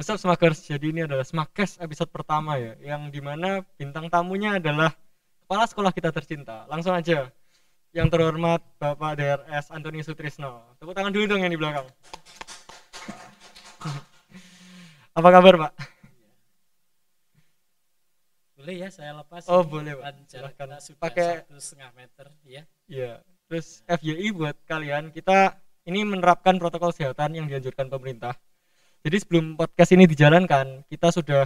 What's up Smakers, jadi ini adalah Smackcast episode pertama ya, yang dimana bintang tamunya adalah kepala sekolah kita tercinta. Langsung aja, yang terhormat Bapak DRS Antoni Sutrisno. Tepuk tangan dulu dong yang di belakang. Apa kabar Pak? Boleh ya saya lepas. Oh ini boleh Pak, kan jarak silahkan. kita sudah Pakai 1,5 meter ya. ya. Terus FYI buat kalian, kita ini menerapkan protokol kesehatan yang dianjurkan pemerintah. Jadi sebelum podcast ini dijalankan, kita sudah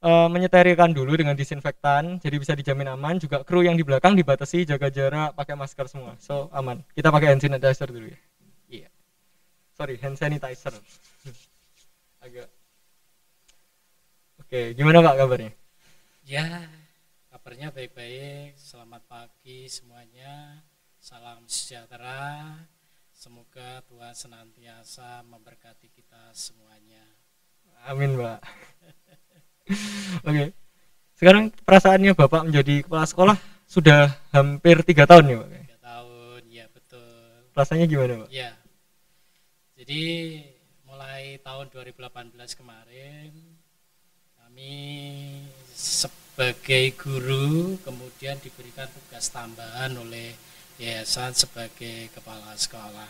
menyeterikan dulu dengan disinfektan, jadi bisa dijamin aman. Juga kru yang di belakang dibatasi jaga jarak, pakai masker semua, so aman. Kita pakai hand sanitizer dulu ya. Iya. Sorry, hand sanitizer. Agak. Oke, gimana Pak kabarnya? Ya, kabarnya baik-baik. Selamat pagi semuanya. Salam sejahtera. Semoga Tuhan senantiasa memberkati kita semuanya. Amin Pak. Oke. Sekarang perasaannya Bapak menjadi kepala sekolah sudah hampir 3 tahun ya Pak? 3 tahun, ya betul. Rasanya gimana Pak? Ya, jadi mulai tahun 2018 kemarin kami sebagai guru kemudian diberikan tugas tambahan oleh yayasan sebagai kepala sekolah.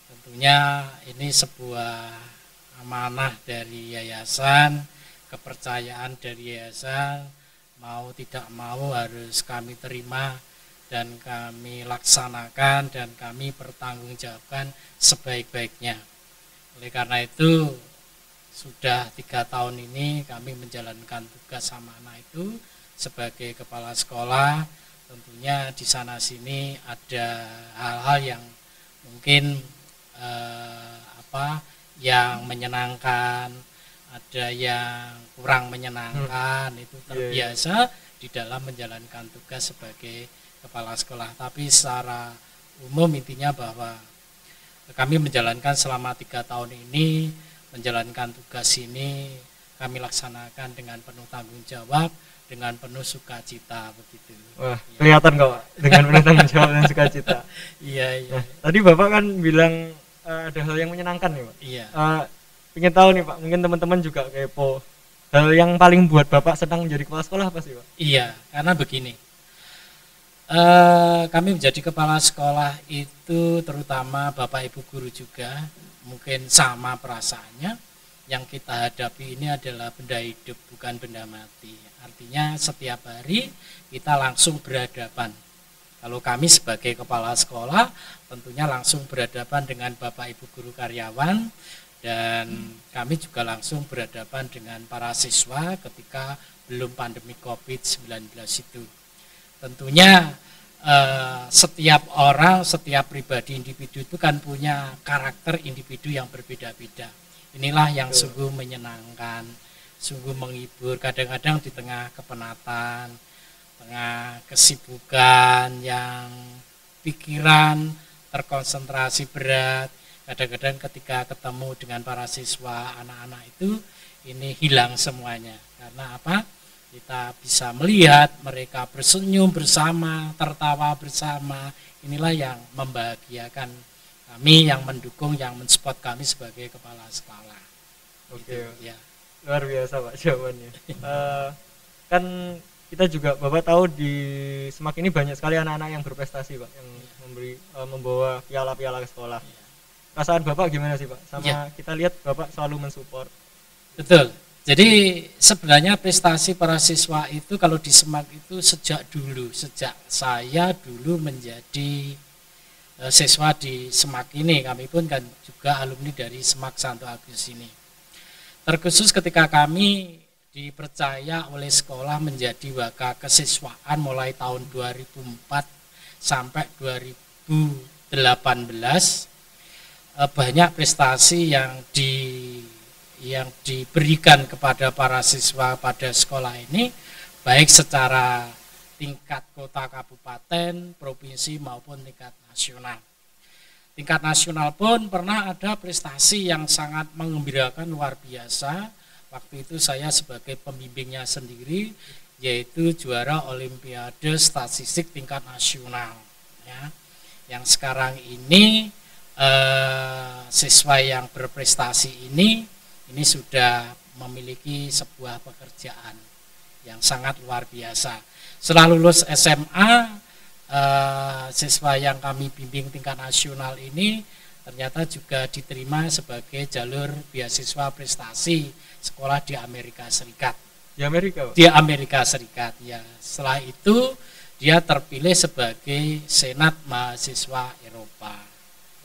Tentunya ini sebuah amanah dari yayasan, kepercayaan dari yayasan, mau tidak mau harus kami terima dan kami laksanakan dan kami pertanggungjawabkan sebaik-baiknya. Oleh karena itu sudah 3 tahun ini kami menjalankan tugas amanah itu sebagai kepala sekolah. Tentunya di sana sini ada hal-hal yang mungkin yang menyenangkan, ada yang kurang menyenangkan, itu terbiasa di dalam menjalankan tugas sebagai kepala sekolah. Tapi secara umum intinya bahwa kami menjalankan selama 3 tahun ini, menjalankan tugas ini kami laksanakan dengan penuh tanggung jawab, dengan penuh sukacita begitu. Wah, ya. Kelihatan kok dengan penuh tanggung jawab dan sukacita. Iya. Nah, tadi Bapak kan bilang ada hal yang menyenangkan nih Pak. Iya. Pengen tahu nih Pak, mungkin teman-teman juga kepo. Hal yang paling buat Bapak senang menjadi kepala sekolah apa sih Pak? Iya, karena begini. Kami menjadi kepala sekolah itu terutama Bapak Ibu guru juga mungkin sama perasaannya. Yang kita hadapi ini adalah benda hidup, bukan benda mati. Artinya setiap hari kita langsung berhadapan. Kalau kami sebagai kepala sekolah tentunya langsung berhadapan dengan Bapak Ibu guru karyawan, dan kami juga langsung berhadapan dengan para siswa ketika belum pandemi COVID-19 itu. Tentunya setiap orang, setiap pribadi individu itu kan punya karakter individu yang berbeda-beda. Inilah yang sungguh menyenangkan, sungguh menghibur. Kadang-kadang di tengah kepenatan, tengah kesibukan yang pikiran terkonsentrasi berat, kadang-kadang ketika ketemu dengan para siswa, anak-anak itu, ini hilang semuanya. Karena apa? Kita bisa melihat mereka bersenyum bersama, tertawa bersama. Inilah yang membahagiakan kami, yang mendukung, yang mensupport kami sebagai kepala sekolah. Oke, gitu, ya. Luar biasa Pak jawabannya. Kan kita juga Bapak tahu di Semak ini banyak sekali anak-anak yang berprestasi Pak, yang membawa piala-piala ke sekolah. Perasaan Bapak gimana sih Pak? Sama kita lihat Bapak selalu mensupport. Betul. Jadi sebenarnya prestasi para siswa itu kalau di Semak itu sejak saya dulu menjadi siswa di Semak ini, kami pun kan juga alumni dari Semak Santo Agus ini. Terkhusus ketika kami dipercaya oleh sekolah menjadi waka kesiswaan mulai tahun 2004 sampai 2018, banyak prestasi yang diberikan kepada para siswa pada sekolah ini, baik secara tingkat kota, kabupaten, provinsi maupun tingkat nasional. Tingkat nasional pun pernah ada prestasi yang sangat menggembirakan, luar biasa. Waktu itu saya sebagai pembimbingnya sendiri, yaitu juara Olimpiade Statistik tingkat nasional. Ya. Yang sekarang ini siswa yang berprestasi ini ini sudah memiliki sebuah pekerjaan yang sangat luar biasa. Setelah lulus SMA, siswa yang kami bimbing tingkat nasional ini ternyata juga diterima sebagai jalur beasiswa prestasi sekolah di Amerika Serikat. Di Amerika, Pak? Di Amerika Serikat, ya. Setelah itu dia terpilih sebagai Senat Mahasiswa Eropa.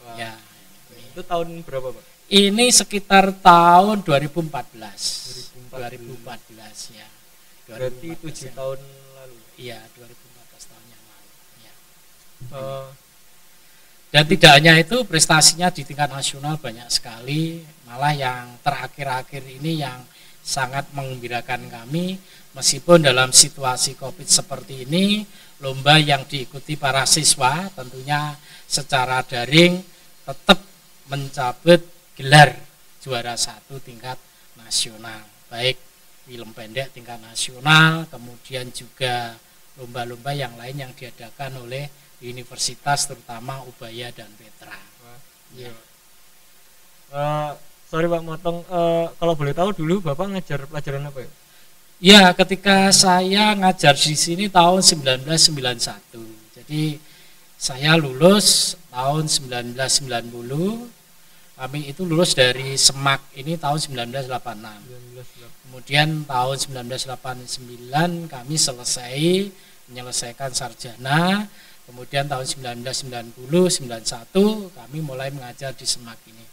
Wah. Ya. Itu tahun berapa, Pak? Ini sekitar tahun 2014. 2014 ya. Berarti 7 tahun lalu. Iya, 2014 tahun yang lalu. Ya. Dan tidak hanya itu, prestasinya di tingkat nasional banyak sekali. Malah yang terakhir-akhir ini yang sangat menggembirakan kami, meskipun dalam situasi COVID seperti ini, lomba yang diikuti para siswa tentunya secara daring tetap mencabut gelar juara 1 tingkat nasional, baik film pendek tingkat nasional, kemudian juga lomba-lomba yang lain yang diadakan oleh universitas, terutama Ubaya dan Petra. Ya. Sorry Pak motong, kalau boleh tahu dulu Bapak ngajar pelajaran apa ya? Ya, ketika saya ngajar di sini tahun 1991. Jadi saya lulus tahun 1990. Kami itu lulus dari SEMAK ini tahun 1986. Kemudian tahun 1989 kami menyelesaikan sarjana. Kemudian tahun 1990-91 kami mulai mengajar di SEMAK ini.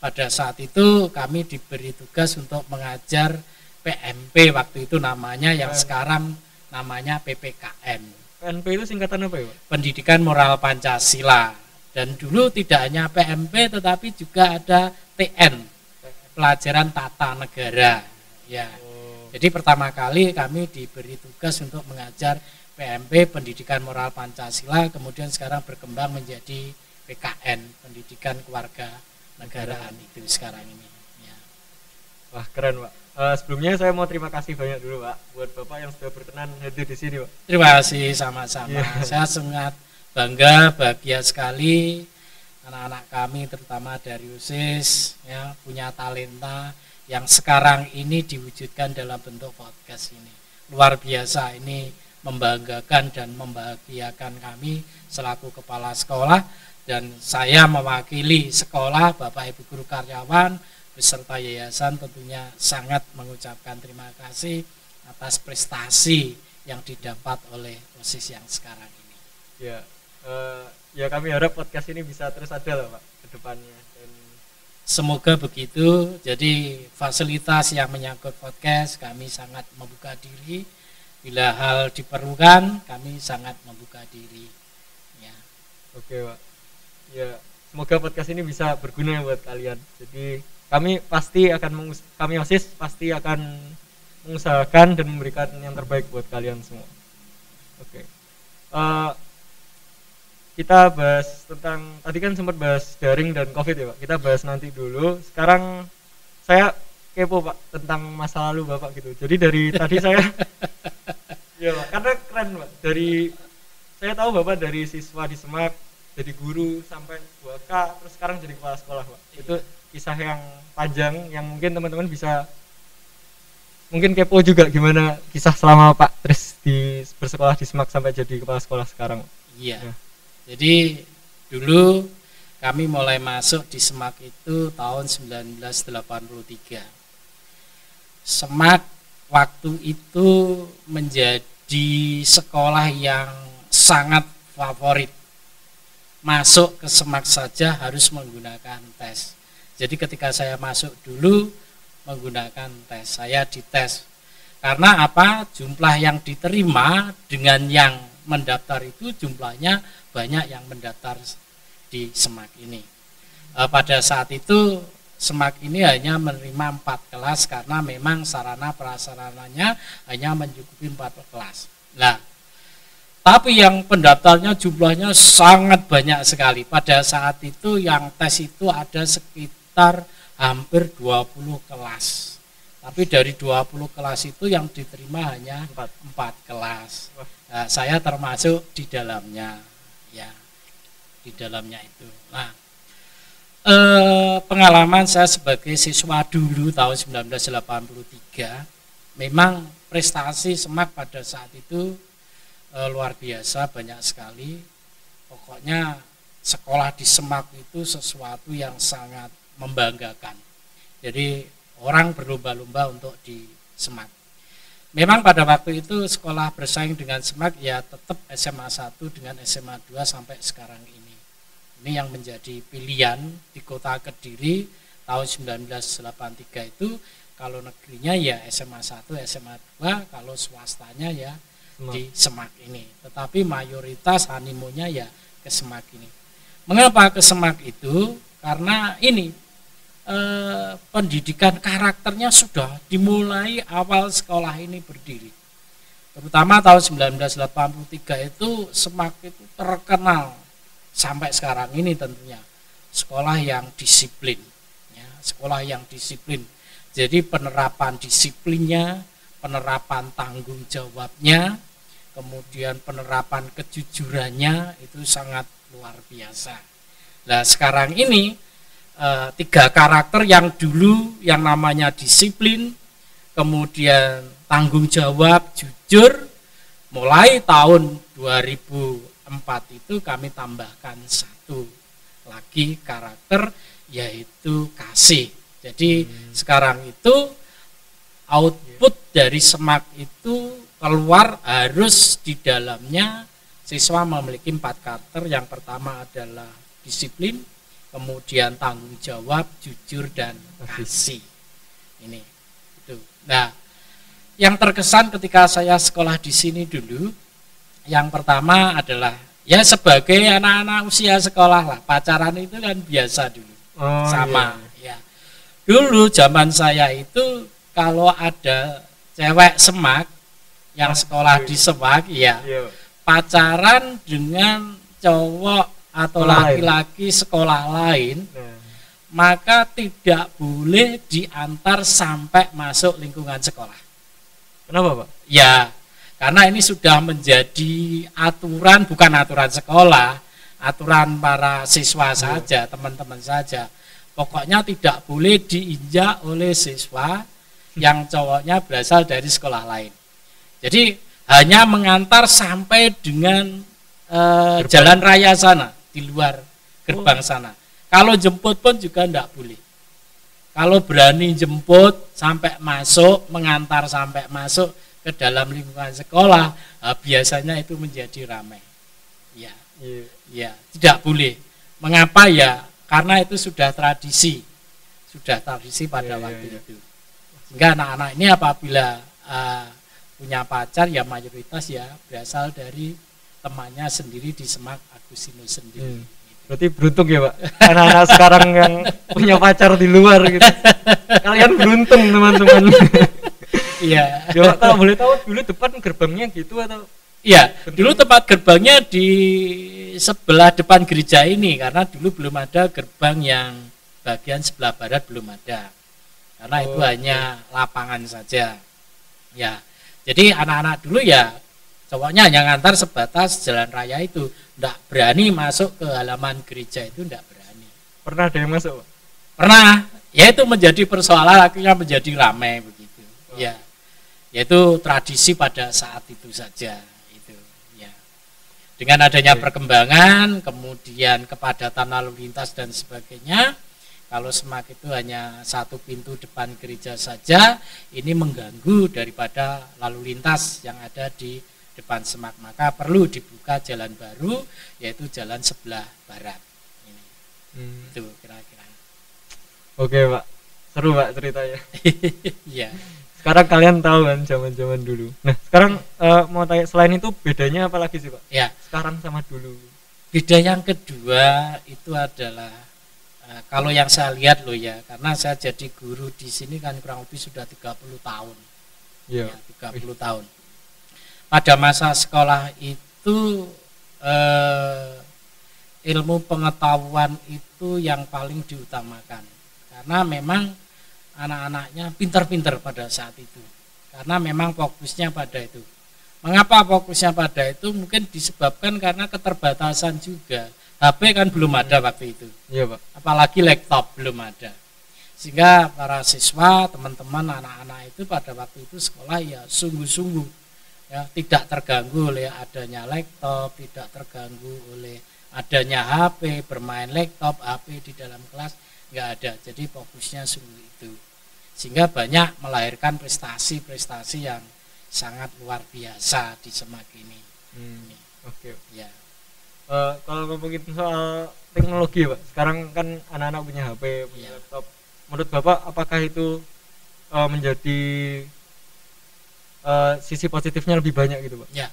Pada saat itu kami diberi tugas untuk mengajar PMP waktu itu namanya, yang sekarang namanya PPKN. PMP itu singkatan apa ya, Pak? Pendidikan Moral Pancasila. Dan dulu tidak hanya PMP tetapi juga ada TN, pelajaran tata negara. Ya. Jadi pertama kali kami diberi tugas untuk mengajar PMP, Pendidikan Moral Pancasila, kemudian sekarang berkembang menjadi PKN, Pendidikan Keluarga Negaraan itu sekarang ini. Ya. Wah keren Pak. Sebelumnya saya mau terima kasih banyak dulu Pak buat Bapak yang sudah berkenan hadir di sini Pak. Terima kasih sama-sama. Saya sangat bangga, bahagia sekali anak-anak kami terutama dari USIS ya, punya talenta yang sekarang ini diwujudkan dalam bentuk podcast ini. Luar biasa, ini membanggakan dan membahagiakan kami selaku kepala sekolah, dan saya mewakili sekolah, Bapak Ibu guru karyawan beserta yayasan tentunya sangat mengucapkan terima kasih atas prestasi yang didapat oleh OSIS yang sekarang ini. Ya, ya kami harap podcast ini bisa terus ada lah Pak ke depannya. Dan semoga begitu. Jadi fasilitas yang menyangkut podcast kami sangat membuka diri. Bila hal diperlukan kami sangat membuka diri. Ya. Oke Pak. Ya, semoga podcast ini bisa berguna buat kalian. Jadi kami OSIS pasti akan mengusahakan dan memberikan yang terbaik buat kalian semua. Oke. Kita bahas tentang, tadi kan sempat bahas daring dan COVID ya Pak. Kita bahas nanti dulu. Sekarang saya kepo Pak tentang masa lalu Bapak gitu. Jadi dari tadi saya ya Pak, karena keren Pak. Saya tahu Bapak dari siswa di SEMAK, jadi guru sampai 2K, terus sekarang jadi kepala sekolah Pak. Itu kisah yang panjang yang mungkin teman-teman bisa mungkin kepo juga gimana kisah selama Pak Tris bersekolah di SEMAK sampai jadi kepala sekolah sekarang. Iya. Ya. Jadi dulu kami mulai masuk di SEMAK itu tahun 1983. SEMAK waktu itu menjadi sekolah yang sangat favorit. Masuk ke SEMAK saja harus menggunakan tes. Jadi ketika saya masuk dulu menggunakan tes, saya dites. Karena apa? Jumlah yang diterima dengan yang mendaftar itu jumlahnya banyak yang mendaftar di SEMAK ini. Pada saat itu SEMAK ini hanya menerima 4 kelas karena memang sarana prasarananya hanya mencukupi 4 kelas. Nah, tapi yang pendaftarnya jumlahnya sangat banyak sekali. Pada saat itu yang tes itu ada sekitar hampir 20 kelas. Tapi dari 20 kelas itu yang diterima hanya 4 kelas. Nah, saya termasuk di dalamnya. Ya, di dalamnya itu. Nah, Pengalaman saya sebagai siswa dulu tahun 1983, memang prestasi Semak pada saat itu luar biasa, banyak sekali. Pokoknya sekolah di Semak itu sesuatu yang sangat membanggakan. Jadi orang berlomba-lomba untuk di Semak. Memang pada waktu itu sekolah bersaing dengan Semak ya tetap SMA 1 dengan SMA 2 sampai sekarang ini. Ini yang menjadi pilihan di kota Kediri tahun 1983 itu, kalau negerinya ya SMA 1, SMA 2, kalau swastanya ya di Semak ini. Tetapi mayoritas animonya ya ke Semak ini. Mengapa ke Semak itu? Karena ini pendidikan karakternya sudah dimulai awal sekolah ini berdiri. Terutama tahun 1983 itu Semak itu terkenal sampai sekarang ini tentunya sekolah yang disiplin, ya, sekolah yang disiplin. Jadi penerapan disiplinnya, penerapan tanggung jawabnya, kemudian penerapan kejujurannya itu sangat luar biasa. Nah sekarang ini 3 karakter yang dulu yang namanya disiplin, kemudian tanggung jawab, jujur, mulai tahun 2004 itu kami tambahkan 1 lagi karakter, yaitu kasih. Jadi sekarang itu output dari Semak itu keluar harus di dalamnya siswa memiliki 4 karakter. Yang pertama adalah disiplin, kemudian tanggung jawab, jujur, dan kasih. Ini itu. Nah, yang terkesan ketika saya sekolah di sini dulu, yang pertama adalah ya sebagai anak-anak usia sekolah lah, pacaran itu kan biasa dulu. Sama iya. Ya. Dulu zaman saya itu kalau ada cewek Semak yang sekolah di Semak ya, pacaran dengan cowok atau laki-laki sekolah lain, maka tidak boleh diantar sampai masuk lingkungan sekolah. Kenapa, Pak? Ya, karena ini sudah menjadi aturan, bukan aturan sekolah, aturan para siswa saja, teman-teman saja. Pokoknya tidak boleh diinjak oleh siswa yang cowoknya berasal dari sekolah lain. Jadi hanya mengantar sampai dengan jalan raya sana, di luar gerbang sana. Kalau jemput pun juga tidak boleh. Kalau berani jemput sampai masuk, mengantar sampai masuk ke dalam lingkungan sekolah, biasanya itu menjadi ramai. Ya, ya, tidak boleh. Mengapa ya? Karena itu sudah tradisi pada waktu itu. Sehingga anak-anak ini apabila punya pacar ya mayoritas ya berasal dari temannya sendiri di Semak Agustinus sendiri. Berarti beruntung ya, Pak, anak-anak sekarang yang punya pacar di luar gitu. Kalian beruntung, teman-teman. Iya. Ya, kalau boleh tahu dulu depan gerbangnya gitu atau? Iya, dulu tempat gerbangnya di sebelah depan gereja ini, karena dulu belum ada gerbang yang bagian sebelah barat, belum ada. Karena itu hanya lapangan saja. Ya. Jadi anak-anak dulu ya cowoknya hanya ngantar sebatas jalan raya itu, enggak berani masuk ke halaman gereja itu, enggak berani. Pernah ada yang masuk, Pak? Pernah. Ya itu menjadi persoalan, akhirnya menjadi ramai begitu. Ya. Yaitu tradisi pada saat itu saja. Dengan adanya perkembangan, kemudian kepadatan lalu lintas dan sebagainya, kalau Semak itu hanya 1 pintu depan gereja saja, ini mengganggu daripada lalu lintas yang ada di depan Semak. Maka perlu dibuka jalan baru, yaitu jalan sebelah barat. Ini. Itu kira-kira. Oke, Pak, seru, Pak, ceritanya. Iya. Sekarang kalian tahu kan zaman-zaman dulu. Nah, sekarang mau tanya, selain itu bedanya apa lagi sih, Pak? Ya. Sekarang sama dulu. Beda yang kedua itu adalah kalau yang saya lihat loh ya, karena saya jadi guru di sini kan kurang lebih sudah 30 tahun. Ya, 30 tahun. Pada masa sekolah itu ilmu pengetahuan itu yang paling diutamakan. Karena memang anak-anaknya pintar-pintar pada saat itu, karena memang fokusnya pada itu. Mengapa fokusnya pada itu? Mungkin disebabkan karena keterbatasan juga. HP kan belum ada waktu itu. Iya, Pak. Apalagi laptop belum ada. Sehingga para siswa, teman-teman, anak-anak itu pada waktu itu sekolah ya sungguh-sungguh ya, tidak terganggu oleh adanya laptop, tidak terganggu oleh adanya HP, bermain laptop, HP di dalam kelas nggak ada. Jadi fokusnya sungguh itu. Sehingga banyak melahirkan prestasi-prestasi yang sangat luar biasa di Semak ini. Oke. Ya. Kalau ngomongin soal teknologi, Pak, sekarang kan anak-anak punya HP, punya laptop. Menurut Bapak, apakah itu menjadi sisi positifnya lebih banyak gitu, Pak? Ya.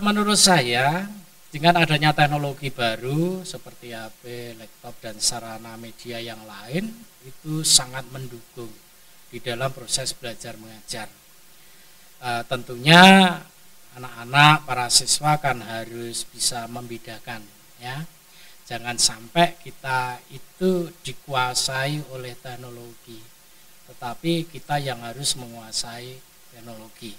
Menurut saya dengan adanya teknologi baru seperti HP, laptop dan sarana media yang lain itu sangat mendukung di dalam proses belajar mengajar. Tentunya anak-anak, para siswa kan harus bisa membedakan ya. Jangan sampai kita itu dikuasai oleh teknologi, tetapi kita yang harus menguasai teknologi.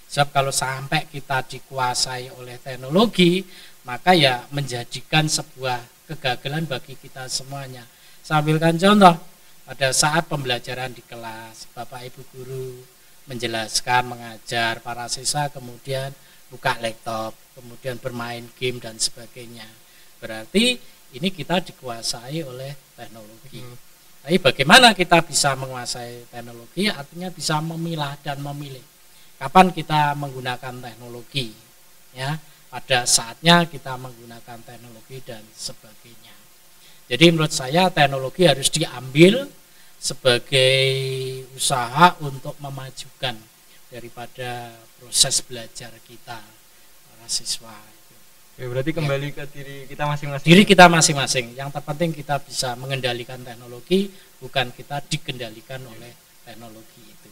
Sebab kalau sampai kita dikuasai oleh teknologi, maka ya menjadikan sebuah kegagalan bagi kita semuanya. Saya ambilkan contoh, pada saat pembelajaran di kelas, Bapak Ibu guru menjelaskan, mengajar, para siswa kemudian buka laptop, kemudian bermain game dan sebagainya. Berarti ini kita dikuasai oleh teknologi. Tapi bagaimana kita bisa menguasai teknologi? Artinya bisa memilah dan memilih. Kapan kita menggunakan teknologi? Ya, pada saatnya kita menggunakan teknologi dan sebagainya. Jadi menurut saya teknologi harus diambil sebagai usaha untuk memajukan daripada proses belajar kita para siswa. Ya, berarti kembali ke diri kita masing-masing. Diri kita masing-masing. Yang terpenting kita bisa mengendalikan teknologi, bukan kita dikendalikan oleh teknologi itu.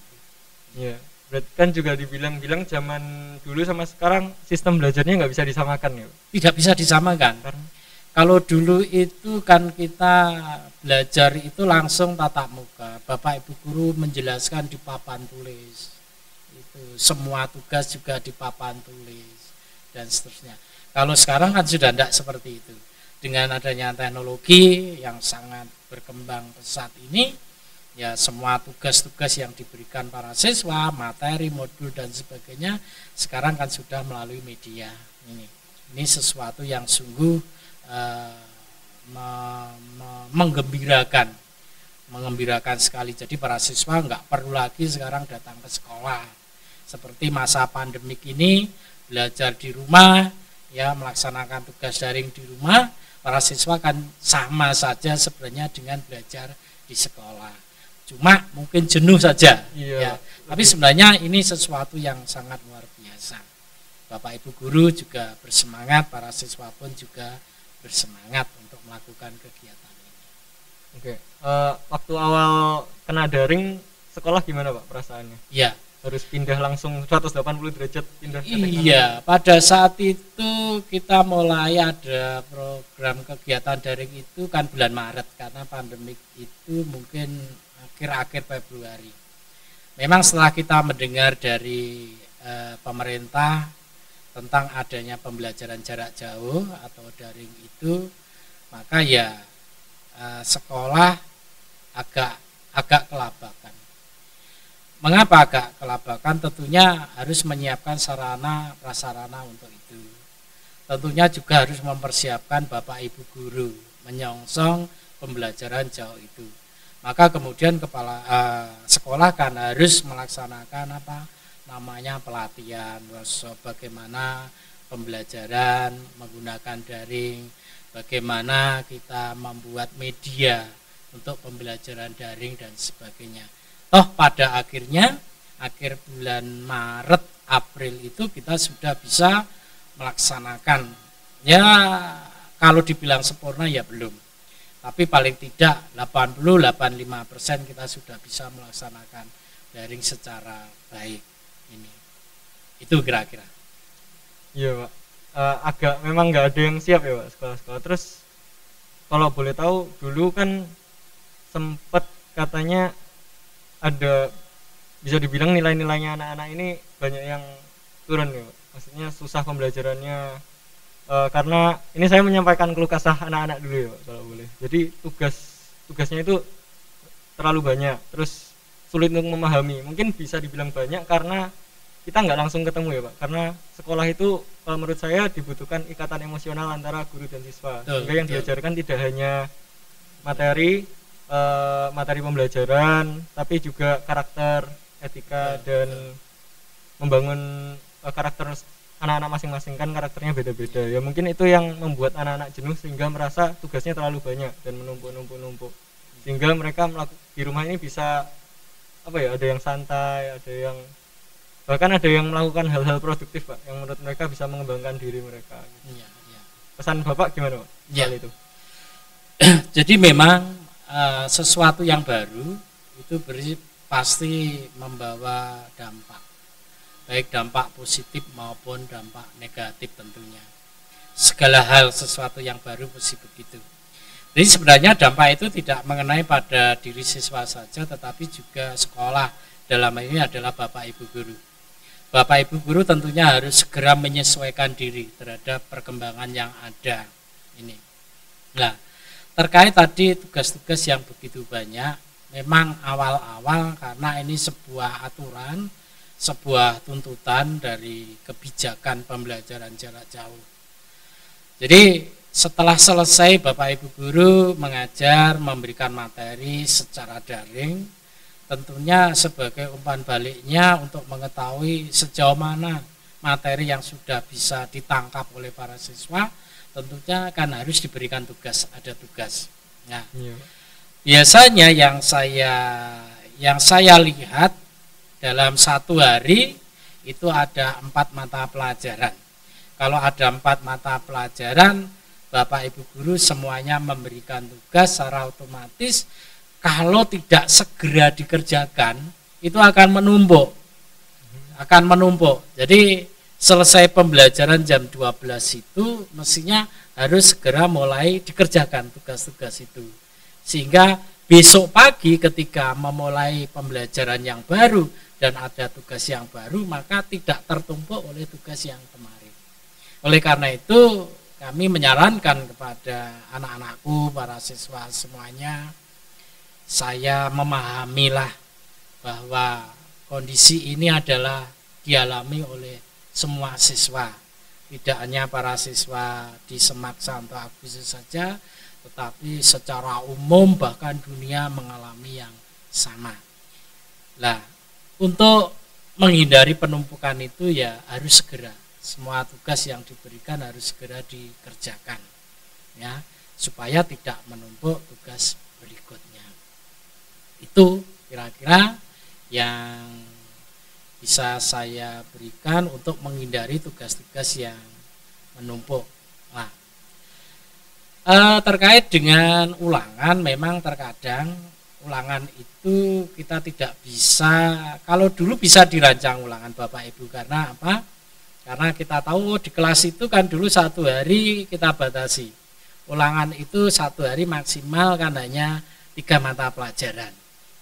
Ya, berarti kan juga dibilang zaman dulu sama sekarang sistem belajarnya nggak bisa disamakan ya? Tidak bisa disamakan. Karena kalau dulu itu kan kita belajar itu langsung tatap muka. Bapak Ibu guru menjelaskan di papan tulis. Itu semua tugas juga di papan tulis dan seterusnya. Kalau sekarang kan sudah tidak seperti itu. Dengan adanya teknologi yang sangat berkembang pesat ini, ya semua tugas-tugas yang diberikan para siswa, materi, modul dan sebagainya, sekarang kan sudah melalui media ini. Ini sesuatu yang sungguh menggembirakan sekali. Jadi para siswa nggak perlu lagi sekarang datang ke sekolah. Seperti masa pandemik ini, belajar di rumah, ya melaksanakan tugas daring di rumah, para siswa kan sama saja sebenarnya dengan belajar di sekolah. Cuma mungkin jenuh saja. Ya. Tapi sebenarnya ini sesuatu yang sangat luar biasa. Bapak Ibu guru juga bersemangat, para siswa pun juga bersemangat untuk melakukan kegiatan ini. Oke. Waktu awal kena daring sekolah gimana, Pak, perasaannya? Ya. Harus pindah langsung 180 derajat pindah ke teknologi. Iya, pada saat itu kita mulai ada program kegiatan daring itu kan bulan Maret, karena pandemik itu mungkin akhir-akhir Februari. Memang setelah kita mendengar dari pemerintah tentang adanya pembelajaran jarak jauh atau daring itu, maka ya sekolah agak kelabakan. Mengapa agak kelabakan? Tentunya harus menyiapkan sarana prasarana untuk itu. Tentunya juga harus mempersiapkan Bapak Ibu guru menyongsong pembelajaran jauh itu. Maka kemudian kepala sekolah kan harus melaksanakan namanya pelatihan, workshop bagaimana pembelajaran menggunakan daring, bagaimana kita membuat media untuk pembelajaran daring dan sebagainya. Toh pada akhirnya akhir bulan Maret April itu kita sudah bisa melaksanakan, ya kalau dibilang sempurna ya belum, tapi paling tidak 80-85% kita sudah bisa melaksanakan daring secara baik ini. Itu kira-kira. Iya, Pak. Agak memang nggak ada yang siap ya, Pak, sekolah-sekolah. Terus kalau boleh tahu, dulu kan sempat katanya ada, bisa dibilang nilai-nilainya anak-anak ini banyak yang turun ya, Pak. Maksudnya susah pembelajarannya, Karena ini saya menyampaikan keluh kesah anak-anak dulu ya Pak, kalau boleh. Jadi tugasnya itu terlalu banyak, terus sulit untuk memahami. Mungkin bisa dibilang banyak karena kita nggak langsung ketemu ya Pak, karena sekolah itu menurut saya dibutuhkan ikatan emosional antara guru dan siswa, sehingga yang diajarkan tidak hanya materi pembelajaran, tapi juga karakter, etika, dan membangun karakter anak-anak masing-masing, kan karakternya beda-beda ya. Mungkin itu yang membuat anak-anak jenuh sehingga merasa tugasnya terlalu banyak dan menumpuk, sehingga mereka di rumah ini bisa ada yang santai, bahkan ada yang melakukan hal-hal produktif Pak, yang menurut mereka bisa mengembangkan diri mereka. Iya. Pesan Bapak gimana Pak? Ya. Itu jadi memang sesuatu yang baru itu pasti membawa dampak, baik dampak positif maupun dampak negatif tentunya. Segala hal sesuatu yang baru mesti begitu. Jadi sebenarnya dampak itu tidak mengenai pada diri siswa saja, tetapi juga sekolah, dalam ini adalah Bapak Ibu guru. Bapak Ibu guru tentunya harus segera menyesuaikan diri terhadap perkembangan yang ada ini. Nah, terkait tadi tugas-tugas yang begitu banyak, memang awal-awal karena ini sebuah aturan, sebuah tuntutan dari kebijakan pembelajaran jarak jauh. Jadi setelah selesai Bapak Ibu guru mengajar, memberikan materi secara daring, tentunya sebagai umpan baliknya untuk mengetahui sejauh mana materi yang sudah bisa ditangkap oleh para siswa, tentunya kan harus diberikan tugas, ada tugas. Nah, biasanya yang saya lihat dalam satu hari itu ada 4 mata pelajaran. Kalau ada 4 mata pelajaran, Bapak Ibu guru semuanya memberikan tugas, secara otomatis kalau tidak segera dikerjakan itu akan menumpuk. Jadi selesai pembelajaran jam 12 itu mestinya harus segera mulai dikerjakan tugas-tugas itu. Sehingga besok pagi ketika memulai pembelajaran yang baru dan ada tugas yang baru, maka tidak tertumpuk oleh tugas yang kemarin. Oleh karena itu kami menyarankan kepada anak-anakku, para siswa semuanya, saya memahamilah bahwa kondisi ini adalah dialami oleh semua siswa, tidak hanya para siswa di Semak Santo Agustus saja, tetapi secara umum bahkan dunia mengalami yang sama. Nah, untuk menghindari penumpukan itu ya harus segera, semua tugas yang diberikan harus segera dikerjakan, ya, supaya tidak menumpuk tugas berikutnya. Itu kira-kira yang bisa saya berikan untuk menghindari tugas-tugas yang menumpuk. Nah, terkait dengan ulangan, memang terkadang ulangan itu kita tidak bisa, kalau dulu bisa dirancang ulangan Bapak Ibu, karena apa? Karena kita tahu di kelas itu kan dulu 1 hari kita batasi. Ulangan itu 1 hari maksimal kan hanya 3 mata pelajaran.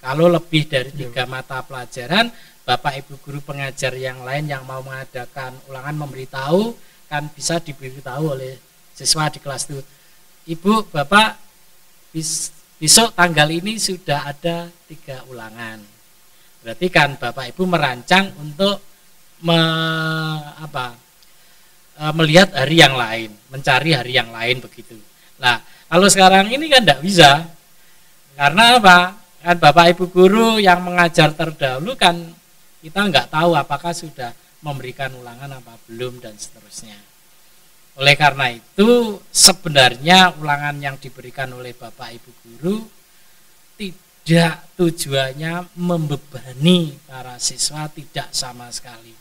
Kalau lebih dari 3 mata pelajaran, Bapak Ibu guru pengajar yang lain yang mau mengadakan ulangan memberitahu, kan bisa diberitahu oleh siswa di kelas itu, Ibu, Bapak, besok tanggal ini sudah ada 3 ulangan. Berarti kan Bapak Ibu merancang untuk melihat hari yang lain, mencari hari yang lain begitu. Nah, kalau sekarang ini kan tidak bisa. Karena apa? Kan Bapak Ibu guru yang mengajar terdahulu kan kita nggak tahu apakah sudah memberikan ulangan apa belum dan seterusnya. Oleh karena itu sebenarnya ulangan yang diberikan oleh Bapak Ibu guru tidak tujuannya membebani para siswa, tidak sama sekali.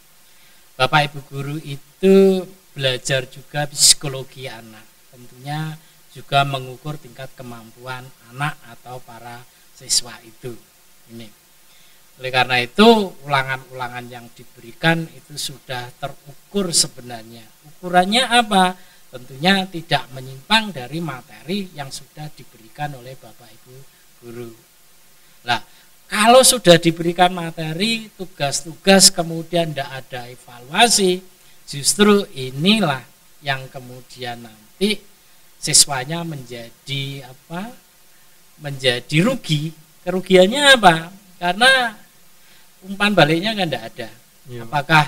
Bapak Ibu guru itu belajar juga psikologi anak, tentunya juga mengukur tingkat kemampuan anak atau para siswa itu. Ini. Oleh karena itu ulangan-ulangan yang diberikan itu sudah terukur sebenarnya. Ukurannya apa? Tentunya tidak menyimpang dari materi yang sudah diberikan oleh Bapak Ibu guru. Nah, kalau sudah diberikan materi, tugas-tugas kemudian tidak ada evaluasi, justru inilah yang kemudian nanti siswanya menjadi apa? Menjadi rugi. Kerugiannya apa? Karena umpan baliknya kan tidak ada. Iya. Apakah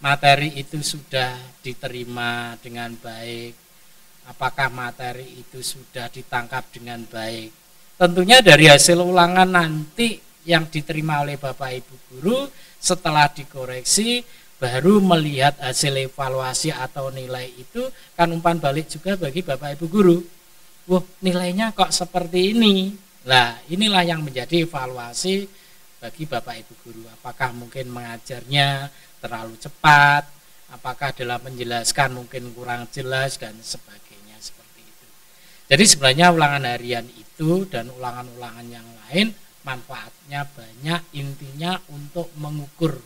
materi itu sudah diterima dengan baik? Apakah materi itu sudah ditangkap dengan baik? Tentunya dari hasil ulangan nanti yang diterima oleh Bapak Ibu guru setelah dikoreksi baru melihat hasil evaluasi atau nilai itu kan umpan balik juga bagi Bapak Ibu guru. Wah, nilainya kok seperti ini. Nah, inilah yang menjadi evaluasi bagi Bapak Ibu guru. Apakah mungkin mengajarnya terlalu cepat, apakah dalam menjelaskan mungkin kurang jelas dan sebagainya seperti itu. Jadi sebenarnya ulangan harian itu dan ulangan-ulangan yang lain manfaatnya banyak, intinya untuk mengukur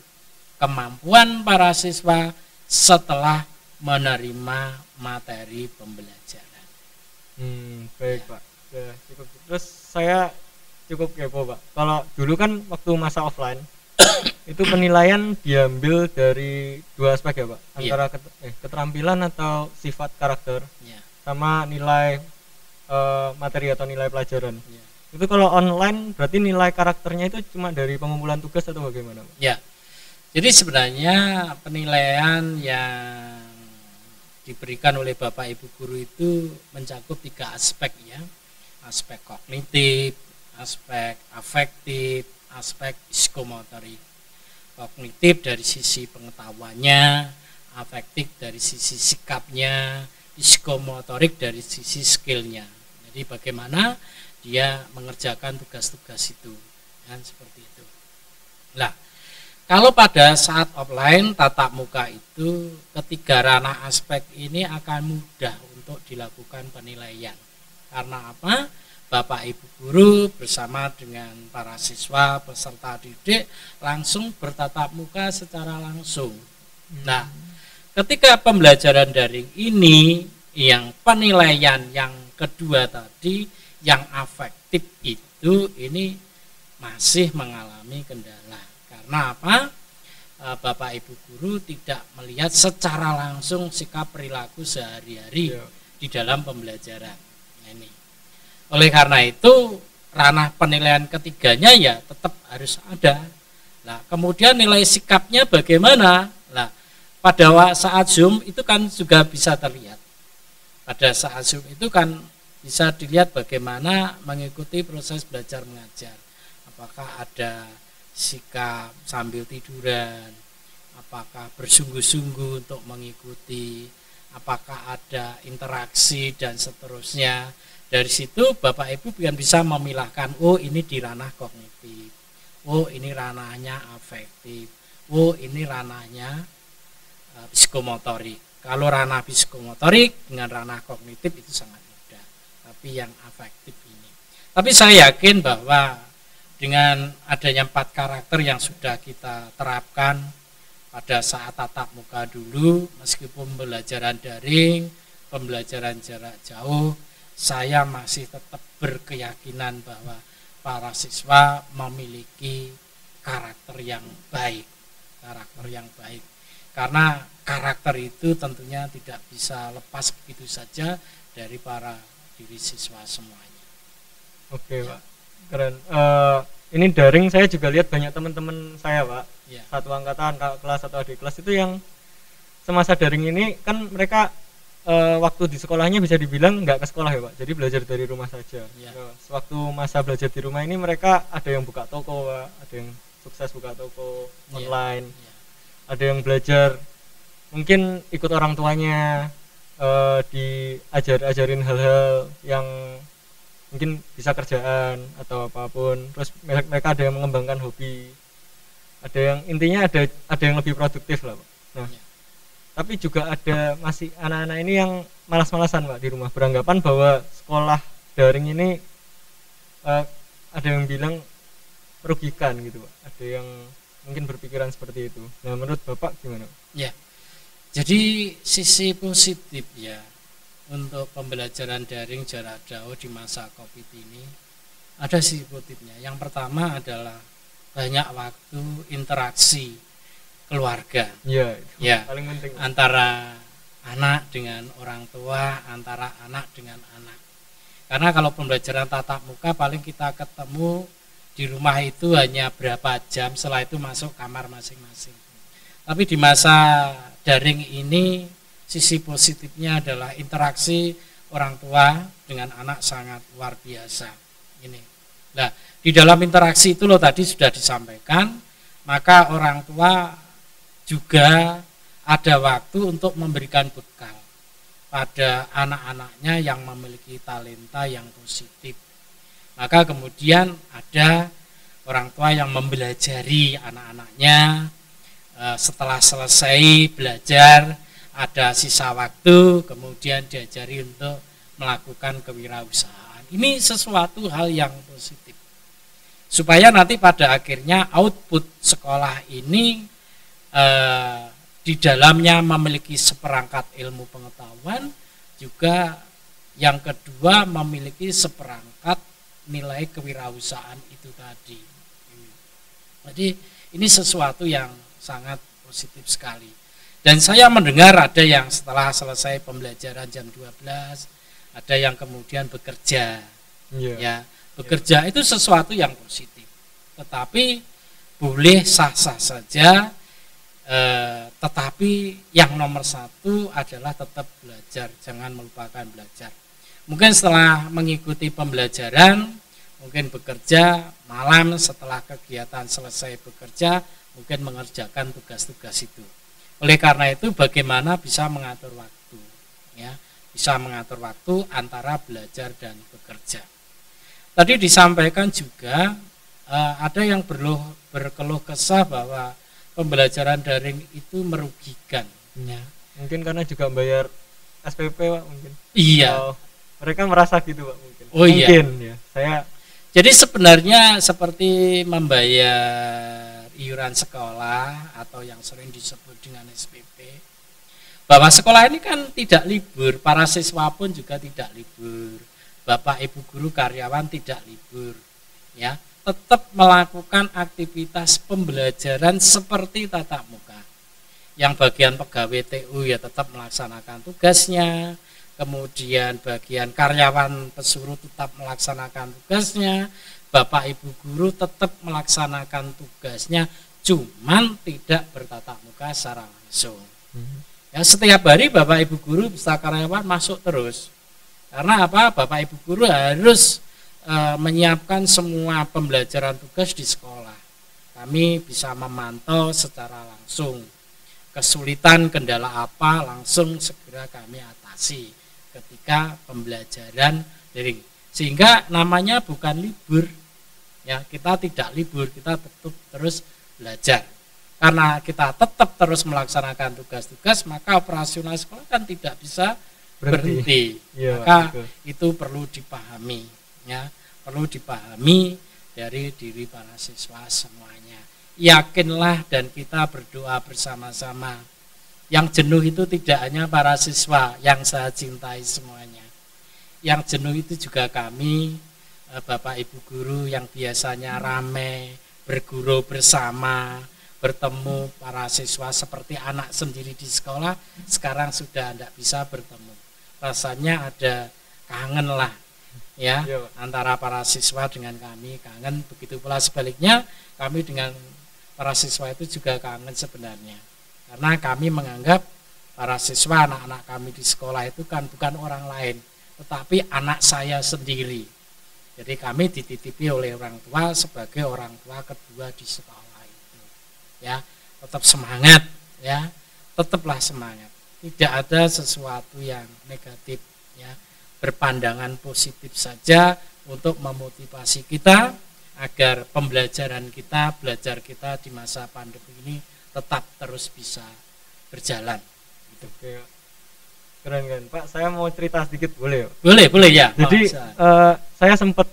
kemampuan para siswa setelah menerima materi pembelajaran. Baik Pak. Ya, cukup. Terus saya cukup kepo Pak. Kalau dulu kan waktu masa offline itu penilaian diambil dari dua aspek ya Pak, antara keterampilan atau sifat karakter, sama nilai materi atau nilai pelajaran. Itu kalau online berarti nilai karakternya itu cuma dari pengumpulan tugas atau bagaimana Pak? Ya, jadi sebenarnya penilaian yang diberikan oleh Bapak Ibu guru itu mencakup 3 aspek ya. Aspek kognitif, aspek afektif, aspek psikomotorik. Kognitif dari sisi pengetahuannya, afektif dari sisi sikapnya, psikomotorik dari sisi skillnya. Jadi bagaimana dia mengerjakan tugas-tugas itu, kan seperti itu. Nah, kalau pada saat offline tatap muka itu ketiga ranah aspek ini akan mudah untuk dilakukan penilaian. Karena apa? Bapak Ibu guru bersama dengan para siswa peserta didik langsung bertatap muka secara langsung. Nah, ketika pembelajaran daring ini yang penilaian yang kedua tadi yang afektif itu ini masih mengalami kendala. Karena apa? Bapak Ibu guru tidak melihat secara langsung sikap perilaku sehari-hari di dalam pembelajaran. Ini. Oleh karena itu ranah penilaian ketiganya ya tetap harus ada. Nah, kemudian nilai sikapnya bagaimana? Nah, pada saat Zoom itu kan juga bisa terlihat. Pada saat Zoom itu kan bisa dilihat bagaimana mengikuti proses belajar mengajar. Apakah ada sikap sambil tiduran, apakah bersungguh-sungguh untuk mengikuti, apakah ada interaksi dan seterusnya. Dari situ Bapak Ibu bisa memilahkan, oh ini di ranah kognitif, oh ini ranahnya afektif, oh ini ranahnya psikomotorik. Kalau ranah psikomotorik dengan ranah kognitif itu sangat mudah, tapi yang afektif ini. Tapi saya yakin bahwa dengan adanya 4 karakter yang sudah kita terapkan pada saat tatap muka dulu, meskipun pembelajaran daring, pembelajaran jarak jauh, saya masih tetap berkeyakinan bahwa para siswa memiliki karakter yang baik. Karena karakter itu tentunya tidak bisa lepas begitu saja dari para diri siswa semuanya. Oke Pak, keren. Ini daring saya juga lihat banyak teman-teman saya Pak, satu angkatan, kakak kelas atau adik kelas itu yang semasa daring ini kan mereka waktu di sekolahnya bisa dibilang nggak ke sekolah ya Pak, jadi belajar dari rumah saja. Waktu masa belajar di rumah ini mereka ada yang buka toko Pak, ada yang sukses buka toko online, ada yang belajar mungkin ikut orang tuanya, diajarin hal-hal yang mungkin bisa kerjaan atau apapun. Terus mereka ada yang mengembangkan hobi, ada yang intinya ada yang lebih produktif lah Pak. Nah, tapi juga ada masih anak-anak ini yang malas-malasan Pak di rumah, beranggapan bahwa sekolah daring ini ada yang bilang merugikan gitu Pak, ada yang mungkin berpikiran seperti itu. Nah, menurut Bapak gimana? Ya, jadi sisi positif ya untuk pembelajaran daring jarak jauh di masa COVID ini ada sisi positifnya. Yang pertama adalah banyak waktu interaksi keluarga, paling penting antara anak dengan orang tua, antara anak dengan anak. Karena kalau pembelajaran tatap muka paling kita ketemu di rumah itu hanya berapa jam, setelah itu masuk kamar masing-masing. Tapi di masa daring ini sisi positifnya adalah interaksi orang tua dengan anak sangat luar biasa. Ini. Nah, di dalam interaksi itu loh tadi sudah disampaikan, maka orang tua juga ada waktu untuk memberikan bekal pada anak-anaknya yang memiliki talenta yang positif. Maka kemudian ada orang tua yang mempelajari anak-anaknya, setelah selesai belajar ada sisa waktu, kemudian diajari untuk melakukan kewirausahaan. Ini sesuatu hal yang positif. Supaya nanti pada akhirnya output sekolah ini di dalamnya memiliki seperangkat ilmu pengetahuan, juga yang kedua memiliki seperangkat nilai kewirausahaan itu tadi. Jadi ini sesuatu yang sangat positif sekali. Dan saya mendengar ada yang setelah selesai pembelajaran jam 12, ada yang kemudian bekerja. Ya, bekerja itu sesuatu yang positif. Tetapi boleh sah-sah saja. Tetapi yang nomor satu adalah tetap belajar, jangan melupakan belajar. Mungkin setelah mengikuti pembelajaran, mungkin bekerja, malam setelah kegiatan selesai bekerja, mungkin mengerjakan tugas-tugas itu. Oleh karena itu bagaimana bisa mengatur waktu, ya, bisa mengatur waktu antara belajar dan bekerja. Tadi disampaikan juga ada yang berkeluh kesah bahwa pembelajaran daring itu merugikan. Ya. Mungkin karena juga bayar SPP Pak mungkin. Iya. Mereka merasa gitu Pak mungkin. Oh mungkin, iya. Ya. Jadi sebenarnya seperti membayar iuran sekolah atau yang sering disebut dengan SPP. Bahwa sekolah ini kan tidak libur, para siswa pun juga tidak libur. Bapak Ibu guru karyawan tidak libur. Ya. Tetap melakukan aktivitas pembelajaran seperti tatap muka. Yang bagian pegawai TU ya tetap melaksanakan tugasnya, kemudian bagian karyawan pesuruh tetap melaksanakan tugasnya, Bapak Ibu guru tetap melaksanakan tugasnya, cuman tidak bertatap muka secara langsung. Ya, setiap hari Bapak Ibu guru beserta karyawan masuk terus. Karena apa? Bapak Ibu guru harus menyiapkan semua pembelajaran tugas di sekolah. Kami bisa memantau secara langsung. Kesulitan, kendala apa langsung segera kami atasi ketika pembelajaran daring. Sehingga namanya bukan libur. Ya, kita tidak libur, kita tetap terus belajar. Karena kita tetap terus melaksanakan tugas-tugas, maka operasional sekolah kan tidak bisa berhenti. Ya, maka betul. Itu perlu dipahami. Ya, perlu dipahami dari diri para siswa semuanya. Yakinlah dan kita berdoa bersama-sama. Yang jenuh itu tidak hanya para siswa yang saya cintai semuanya. Yang jenuh itu juga kami, Bapak Ibu guru yang biasanya ramai, berguru bersama, bertemu para siswa seperti anak sendiri di sekolah, sekarang sudah tidak bisa bertemu. Rasanya ada kangen lah. Ya, antara para siswa dengan kami kangen, begitu pula sebaliknya kami dengan para siswa itu juga kangen sebenarnya, karena kami menganggap para siswa anak-anak kami di sekolah itu kan bukan orang lain, tetapi anak saya sendiri. Jadi kami dititipi oleh orang tua sebagai orang tua kedua di sekolah itu. Ya, tetap semangat, ya, tetaplah semangat. Tidak ada sesuatu yang negatif, ya. Berpandangan positif saja untuk memotivasi kita agar pembelajaran kita, belajar kita di masa pandemi ini tetap terus bisa berjalan. Gitu. Oke. Keren kan Pak, saya mau cerita sedikit boleh? Boleh ya. Jadi saya sempat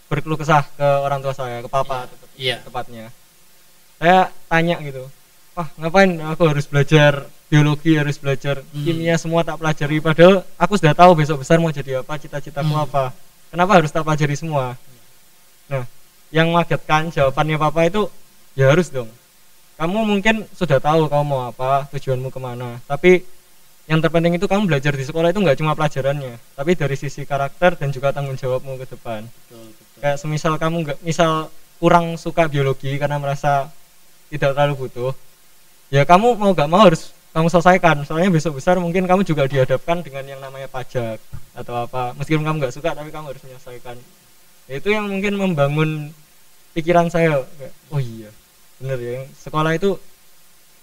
berkeluh kesah ke orang tua saya, ke papa tepatnya. Saya tanya gitu, ngapain aku harus belajar biologi, harus belajar kimia, semua tak pelajari, padahal aku sudah tahu besok besar mau jadi apa, cita-citaku apa, kenapa harus tak pelajari semua. Nah, yang mengagetkan jawabannya papa itu, ya harus dong, kamu mungkin sudah tahu kamu mau apa, tujuanmu kemana, tapi yang terpenting itu kamu belajar di sekolah itu nggak cuma pelajarannya, tapi dari sisi karakter dan juga tanggung jawabmu ke depan. Betul. Kayak semisal kamu nggak, misal kurang suka biologi karena merasa tidak terlalu butuh, ya kamu mau nggak mau harus kamu selesaikan. Soalnya besok besar mungkin kamu juga dihadapkan dengan yang namanya pajak atau apa. Meskipun kamu nggak suka, tapi kamu harus menyelesaikan. Ya, itu yang mungkin membangun pikiran saya. Kayak, oh iya, bener ya. Sekolah itu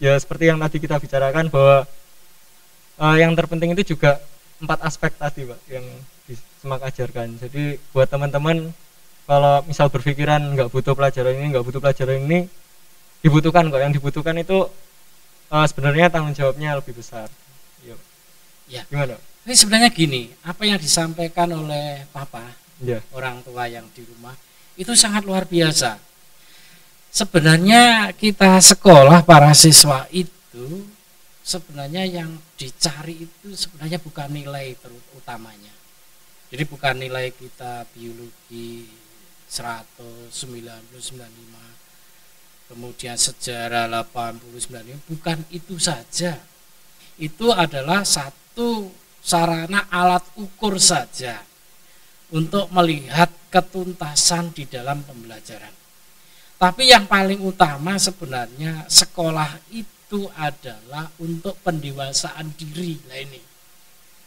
ya seperti yang tadi kita bicarakan bahwa yang terpenting itu juga 4 aspek tadi Pak yang Semak ajarkan. Jadi buat teman-teman kalau misal berpikiran nggak butuh pelajaran ini dibutuhkan kok. Yang dibutuhkan itu sebenarnya tanggung jawabnya lebih besar. Yuk. Ya. Gimana? Ini sebenarnya gini, apa yang disampaikan oleh papa, Ya. orang tua yang di rumah itu sangat luar biasa. Sebenarnya kita sekolah para siswa itu sebenarnya yang dicari itu sebenarnya bukan nilai utamanya. Jadi bukan nilai kita biologi 195, kemudian sejarah 89, bukan itu saja. Itu adalah satu sarana alat ukur saja untuk melihat ketuntasan di dalam pembelajaran. Tapi yang paling utama sebenarnya sekolah itu adalah untuk pendewasaan diri. Lah ini,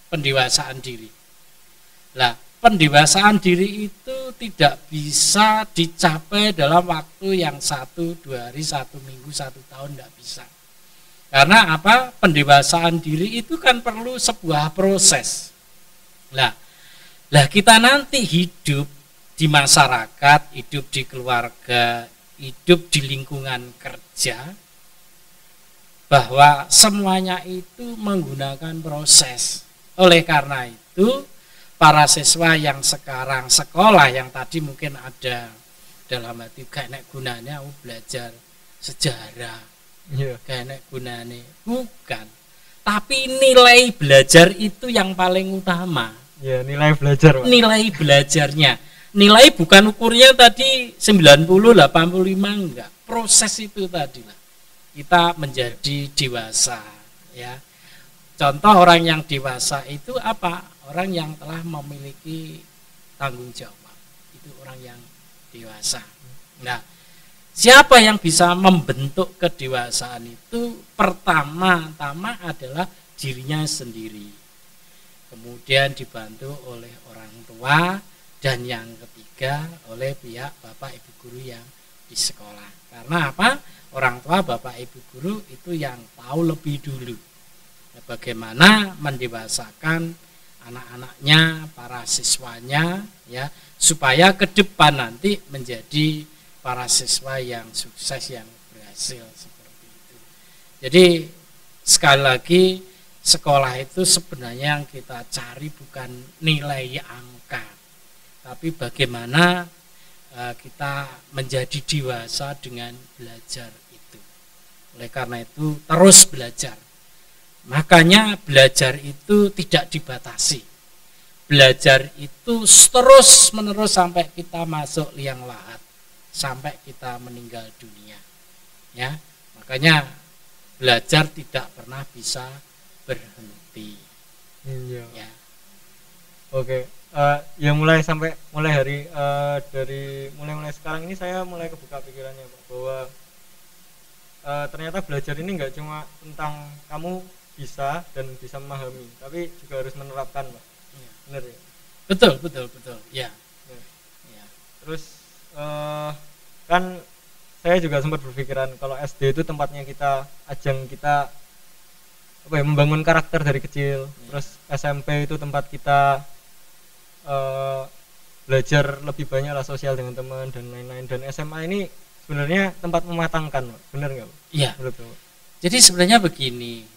pendewasaan diri. Lah, pendewasaan diri itu tidak bisa dicapai dalam waktu yang 1-2 hari, 1 minggu, 1 tahun, tidak bisa. Karena apa? Pendewasaan diri itu kan perlu sebuah proses. Lah kita nanti hidup di masyarakat, hidup di keluarga, hidup di lingkungan kerja, bahwa semuanya itu menggunakan proses. Oleh karena itu, para siswa yang sekarang sekolah, yang tadi mungkin ada dalam hati kayak nek gunanya belajar sejarah, kayak nek gunanya, bukan. Tapi nilai belajar itu yang paling utama. Ya, nilai belajar Pak. Nilai belajarnya. Nilai bukan ukurnya tadi 90, 85, enggak. Proses itu tadi lah. Kita menjadi dewasa, ya. Contoh orang yang dewasa itu apa? Orang yang telah memiliki tanggung jawab. Itu orang yang dewasa. Nah, siapa yang bisa membentuk kedewasaan itu? Pertama-tama adalah dirinya sendiri. Kemudian dibantu oleh orang tua, dan yang ketiga oleh pihak bapak ibu guru yang di sekolah. Karena apa? Orang tua, bapak ibu guru itu yang tahu lebih dulu bagaimana mendewasakan anak-anaknya, para siswanya, ya, supaya ke depan nanti menjadi para siswa yang sukses, yang berhasil seperti itu. Jadi sekali lagi, sekolah itu sebenarnya yang kita cari bukan nilai angka, tapi bagaimana kita menjadi dewasa dengan belajar itu. Oleh karena itu terus belajar. Makanya belajar itu tidak dibatasi. Belajar itu terus menerus sampai kita masuk liang lahat, sampai kita meninggal dunia. Ya, makanya belajar tidak pernah bisa berhenti. Iya. Ya. Oke. Ya mulai hari dari mulai sekarang ini saya mulai kebuka pikirannya Pak, bahwa ternyata belajar ini nggak cuma tentang kamu bisa dan bisa memahami, tapi juga harus menerapkan Pak. Ya. Benar ya? Betul ya. Ya. Terus kan saya juga sempat berpikiran kalau SD itu tempatnya kita, ajang kita apa ya, membangun karakter dari kecil. Terus SMP itu tempat kita belajar lebih banyak lah, sosial dengan teman dan lain-lain, dan SMA ini sebenarnya tempat mematangkan, benar nggak? Iya. Jadi sebenarnya begini,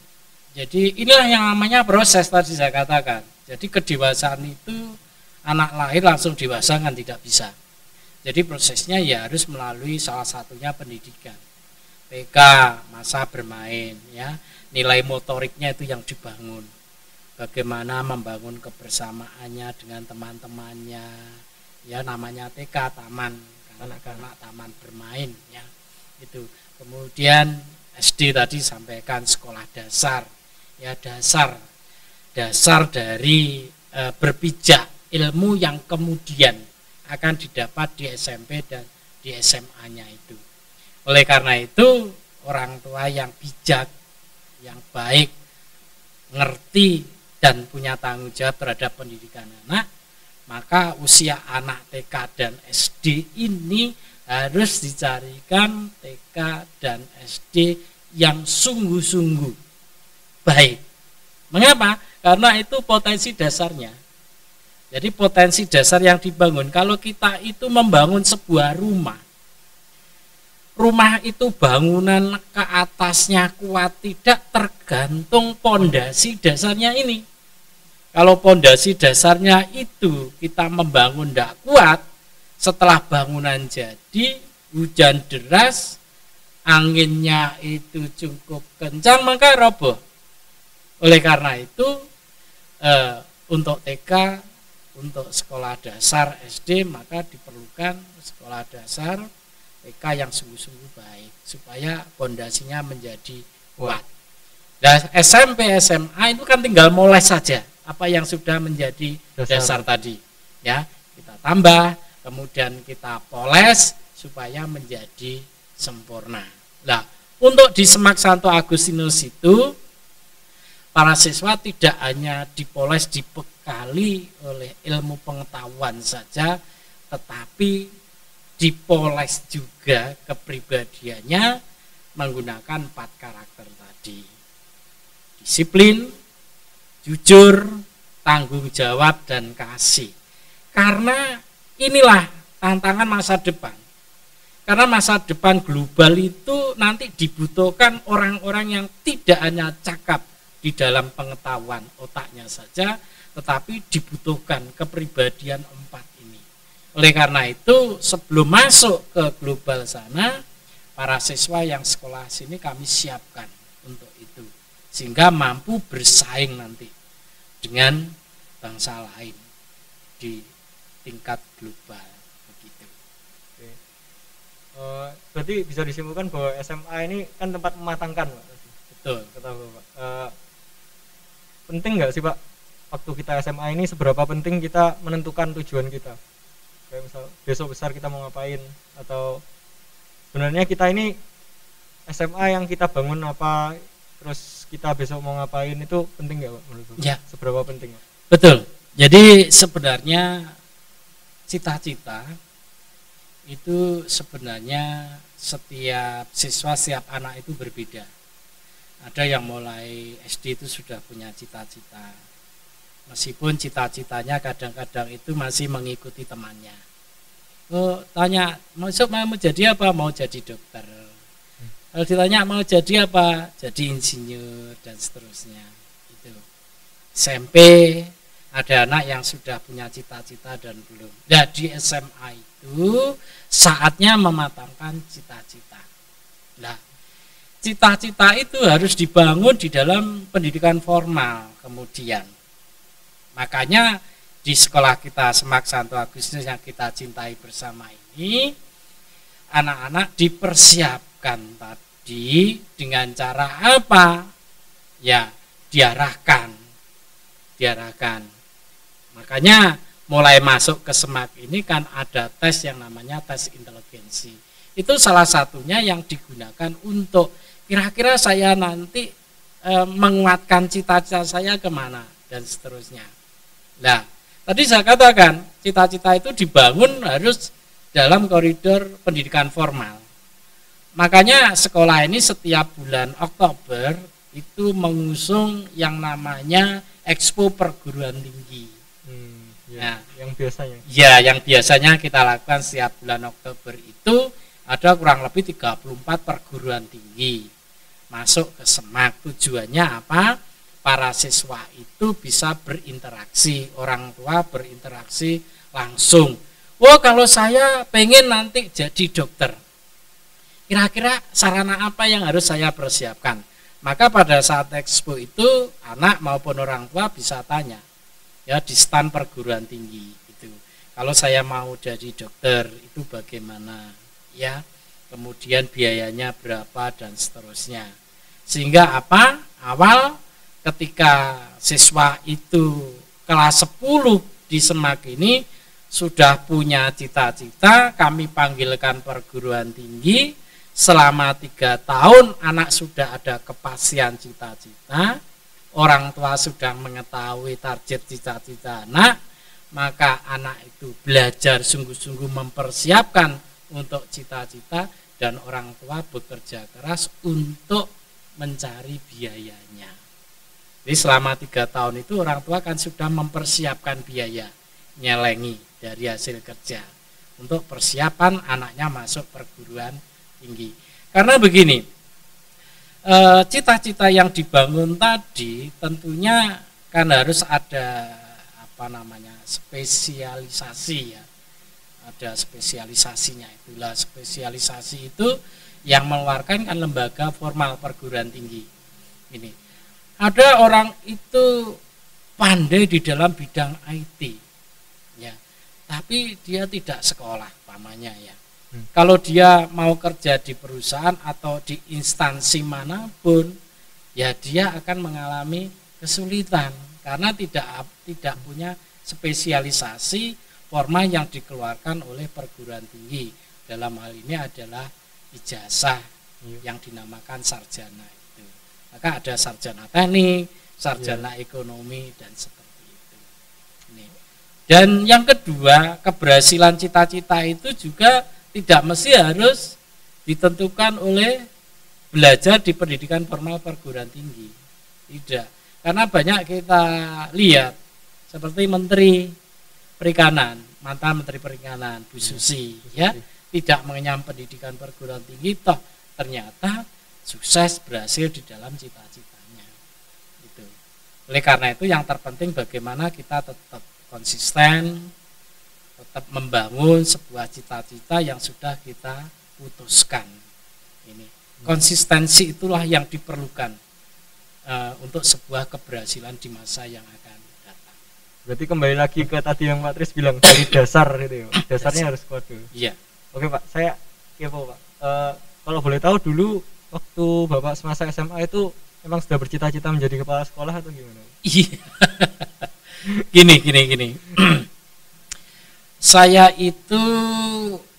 jadi inilah yang namanya proses tadi saya katakan. Jadi kedewasaan itu anak lahir langsung dewasa kan tidak bisa. Jadi prosesnya ya harus melalui salah satunya pendidikan, TK, masa bermain, ya, nilai motoriknya itu yang dibangun. Bagaimana membangun kebersamaannya dengan teman-temannya, ya, namanya TK, taman kanak-kanak, taman bermain, ya, itu. Kemudian SD tadi sampaikan sekolah dasar, ya, dasar dasar dari berpijak ilmu yang kemudian akan didapat di SMP dan di SMA-nya itu. Oleh karena itu, orang tua yang bijak, yang baik, ngerti dan punya tanggung jawab terhadap pendidikan anak, maka usia anak TK dan SD ini harus dicarikan TK dan SD yang sungguh-sungguh baik. Mengapa? Karena itu potensi dasarnya. Jadi potensi dasar yang dibangun, kalau kita itu membangun sebuah rumah itu bangunan ke atasnya kuat tidak tergantung pondasi dasarnya ini. Kalau pondasi dasarnya itu kita membangun tidak kuat, setelah bangunan jadi, hujan deras, anginnya itu cukup kencang, maka roboh. Oleh karena itu, untuk TK, untuk sekolah dasar SD, maka diperlukan sekolah dasar TK yang sungguh-sungguh baik, supaya pondasinya menjadi kuat. Dan SMP, SMA itu kan tinggal moles saja apa yang sudah menjadi dasar tadi, ya kita tambah, kemudian kita poles supaya menjadi sempurna. Nah, untuk di Semak Santo Agustinus itu para siswa tidak hanya dipoles, dibekali oleh ilmu pengetahuan saja, tetapi dipoles juga kepribadiannya menggunakan 4 karakter tadi: disiplin, jujur, tanggung jawab, dan kasih. Karena inilah tantangan masa depan. Karena masa depan global itu nanti dibutuhkan orang-orang yang tidak hanya cakap di dalam pengetahuan otaknya saja, tetapi dibutuhkan kepribadian 4 ini. Oleh karena itu, sebelum masuk ke global sana, para siswa yang sekolah sini kami siapkan untuk itu, sehingga mampu bersaing nanti dengan bangsa lain di tingkat global begitu. Oke. Berarti bisa disimpulkan bahwa SMA ini kan tempat mematangkan, Pak. Betul. Ketahui, Pak. Penting nggak sih, Pak, waktu kita SMA ini seberapa penting kita menentukan tujuan kita? Kayak misal besok besar kita mau ngapain, atau sebenarnya kita ini SMA yang kita bangun apa, terus kita besok mau ngapain, itu penting nggak, Pak, menurut Bapak? Ya. Seberapa penting, Pak? Betul. Jadi sebenarnya cita-cita itu sebenarnya setiap siswa, setiap anak itu berbeda. Ada yang mulai SD itu sudah punya cita-cita, meskipun cita-citanya kadang-kadang itu masih mengikuti temannya. Tanya, besok mau jadi apa? Mau jadi dokter. Kalau ditanya mau jadi apa? Jadi insinyur dan seterusnya. Itu. SMP ada anak yang sudah punya cita-cita dan belum. Nah, di SMA itu saatnya mematangkan cita-cita. Nah, cita-cita itu harus dibangun di dalam pendidikan formal kemudian. Makanya di sekolah kita Semak Santo Agustinus yang kita cintai bersama ini, anak-anak dipersiapkan tadi dengan cara apa? Ya, diarahkan. Makanya mulai masuk ke Semak ini kan ada tes yang namanya tes inteligensi. Itu salah satunya yang digunakan untuk kira-kira saya nanti menguatkan cita-cita saya kemana dan seterusnya. Nah, tadi saya katakan cita-cita itu dibangun harus dalam koridor pendidikan formal. Makanya sekolah ini setiap bulan Oktober itu mengusung yang namanya Expo Perguruan Tinggi. Ya, nah, yang biasanya. Ya, yang biasanya kita lakukan setiap bulan Oktober itu ada kurang lebih 34 perguruan tinggi masuk ke Semak. Tujuannya apa? Para siswa itu bisa berinteraksi, orang tua berinteraksi langsung. Oh, kalau saya pengen nanti jadi dokter, kira-kira sarana apa yang harus saya persiapkan? Maka pada saat expo itu anak maupun orang tua bisa tanya, ya di stand perguruan tinggi itu. Kalau saya mau jadi dokter itu bagaimana? Ya, kemudian biayanya berapa dan seterusnya. Sehingga apa? Awal ketika siswa itu kelas 10 di Semak ini sudah punya cita-cita, kami panggilkan perguruan tinggi, selama 3 tahun anak sudah ada kepastian cita-cita, orang tua sudah mengetahui target cita-cita anak, maka anak itu belajar sungguh-sungguh mempersiapkan untuk cita-cita, dan orang tua bekerja keras untuk mencari biayanya. Jadi selama 3 tahun itu orang tua kan sudah mempersiapkan biaya, nyelengi dari hasil kerja untuk persiapan anaknya masuk perguruan tinggi. Karena begini, cita-cita yang dibangun tadi tentunya kan harus ada spesialisasi ya, ada spesialisasinya. Itulah spesialisasi itu yang mengeluarkan kan lembaga formal perguruan tinggi ini. Ada orang itu pandai di dalam bidang IT ya, tapi dia tidak sekolah pamannya ya. Kalau dia mau kerja di perusahaan atau di instansi manapun, ya dia akan mengalami kesulitan karena tidak punya spesialisasi formal yang dikeluarkan oleh perguruan tinggi. Dalam hal ini adalah ijazah yang dinamakan sarjana itu. Maka ada sarjana teknik, sarjana ekonomi, dan seperti itu. Ini. Dan yang kedua, keberhasilan cita-cita itu juga tidak mesti harus ditentukan oleh belajar di pendidikan formal perguruan tinggi. Tidak. Karena banyak kita lihat seperti Menteri Perikanan, mantan Menteri Perikanan, Bu Susi, ya, tidak mengenyam pendidikan perguruan tinggi, toh ternyata sukses berhasil di dalam cita-citanya. Gitu. Oleh karena itu yang terpenting bagaimana kita tetap konsisten, tetap membangun sebuah cita-cita yang sudah kita putuskan. Ini konsistensi itulah yang diperlukan untuk sebuah keberhasilan di masa yang akan datang. Berarti kembali lagi ke tadi yang Pak Tris bilang dari dasar gitu ya. Dasarnya harus kuat dulu. Iya. Oke Pak, saya kepo Pak. Kalau boleh tahu dulu waktu Bapak semasa SMA itu memang sudah bercita-cita menjadi kepala sekolah atau gimana? Iya. Gini. Saya itu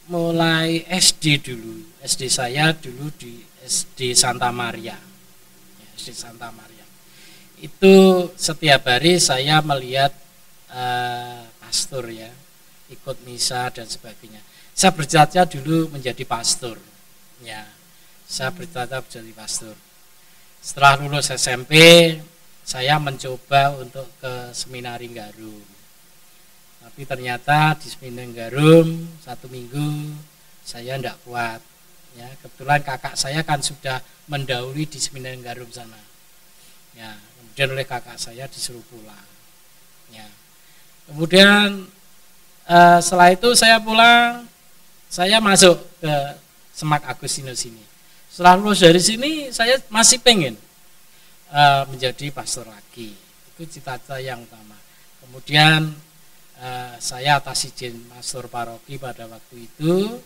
mulai SD dulu. SD saya dulu di SD Santa Maria. Ya, SD Santa Maria. Itu setiap hari saya melihat pastor ya, ikut misa dan sebagainya. Saya bercita-cita dulu menjadi pastor. Ya, saya bercita-cita menjadi pastor. Setelah lulus SMP, saya mencoba untuk ke Seminari Garum. Tapi ternyata di Seminari Garum 1 minggu saya tidak kuat. Ya, kebetulan kakak saya kan sudah mendahului di Seminari Garum sana. Ya, kemudian oleh kakak saya disuruh pulang. Ya, kemudian setelah itu saya pulang, saya masuk ke Semak Agustinus ini. Setelah lulus dari sini, saya masih pengen menjadi pastor lagi. Itu cita-cita yang utama. Kemudian saya atas izin pastor paroki pada waktu itu,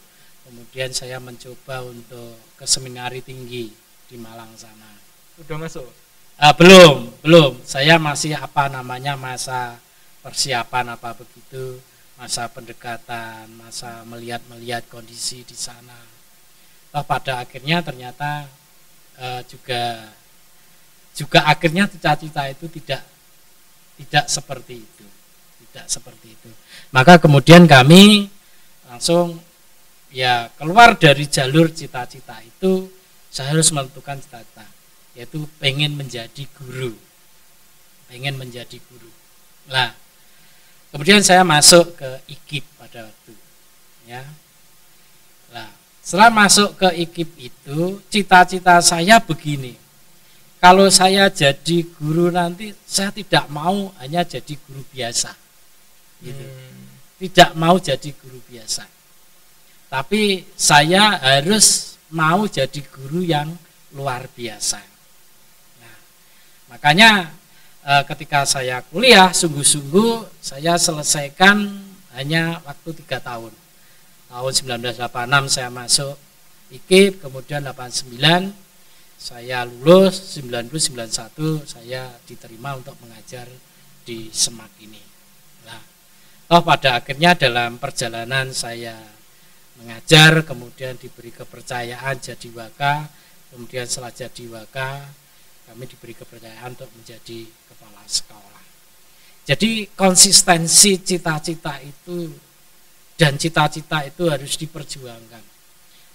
kemudian saya mencoba untuk ke seminari tinggi di Malang sana. Sudah masuk? Belum. Saya masih masa persiapan apa begitu, masa pendekatan, masa melihat kondisi di sana. Pada akhirnya ternyata juga akhirnya cita-cita itu tidak seperti itu. Maka kemudian kami langsung ya keluar dari jalur cita-cita itu. Saya harus menentukan cita-cita, yaitu pengen menjadi guru. Nah, kemudian saya masuk ke IKIP pada waktu ya. Nah, setelah masuk ke IKIP itu, cita-cita saya begini. Kalau saya jadi guru nanti, saya tidak mau hanya jadi guru biasa. Gitu. Tidak mau jadi guru biasa. Tapi saya harus mau jadi guru yang luar biasa. Nah, makanya ketika saya kuliah, sungguh-sungguh saya selesaikan hanya waktu 3 tahun. Tahun 1986 saya masuk IKIP, kemudian 89 saya lulus 90-91 saya diterima untuk mengajar di Semak ini. Nah, toh pada akhirnya dalam perjalanan saya mengajar, kemudian diberi kepercayaan jadi waka, kemudian setelah jadi waka kami diberi kepercayaan untuk menjadi kepala sekolah. Jadi konsistensi cita-cita itu dan cita-cita itu harus diperjuangkan.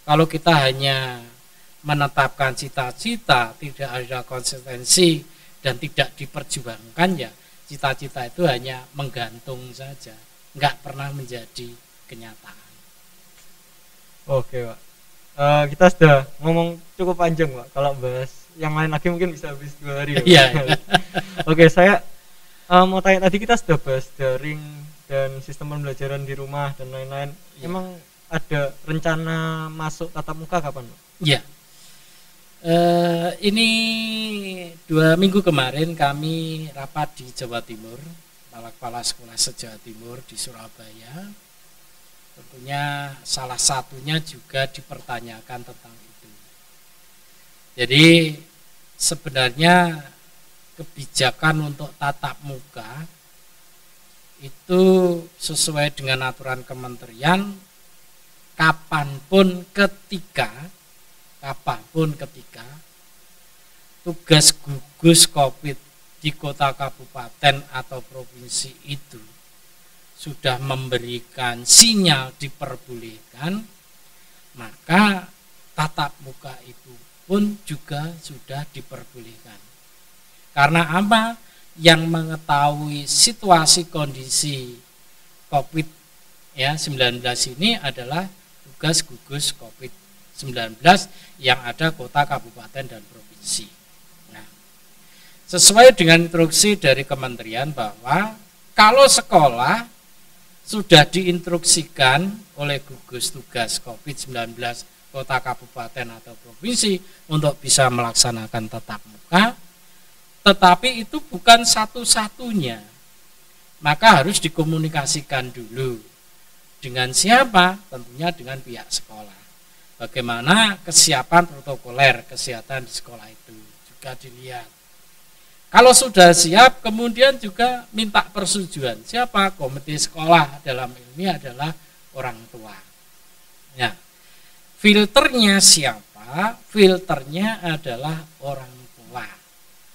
Kalau kita hanya menetapkan cita-cita, tidak ada konsistensi dan tidak diperjuangkan, ya cita-cita itu hanya menggantung saja, nggak pernah menjadi kenyataan. Oke Pak, kita sudah ngomong cukup panjang Pak, kalau bahas yang lain lagi mungkin bisa habis 2 hari ya, Iya. Oke, saya mau tanya, tadi kita sudah bahas daring dan sistem pembelajaran di rumah dan lain-lain. Ya. Emang ada rencana masuk tatap muka kapan Pak? Iya. Ini 2 minggu kemarin kami rapat di Jawa Timur, kepala sekolah se-Jawa Timur di Surabaya. Tentunya salah satunya juga dipertanyakan tentang itu. Jadi sebenarnya kebijakan untuk tatap muka itu sesuai dengan aturan kementerian, kapanpun ketika tugas gugus COVID di kota kabupaten atau provinsi itu sudah memberikan sinyal diperbolehkan, maka tatap muka itu pun juga sudah diperbolehkan. Karena apa? Yang mengetahui situasi kondisi COVID-19 ini adalah tugas gugus COVID-19 yang ada kota, kabupaten, dan provinsi. Nah, sesuai dengan instruksi dari kementerian bahwa kalau sekolah sudah diinstruksikan oleh gugus tugas COVID-19 kota, kabupaten, atau provinsi untuk bisa melaksanakan tatap muka, tetapi itu bukan satu-satunya, maka harus dikomunikasikan dulu. Dengan siapa? Tentunya dengan pihak sekolah. Bagaimana kesiapan protokoler kesehatan di sekolah itu juga dilihat. Kalau sudah siap, kemudian juga minta persetujuan. Siapa? Komite sekolah, dalam ini adalah orang tua. Ya. Filternya siapa? Filternya adalah orang tua.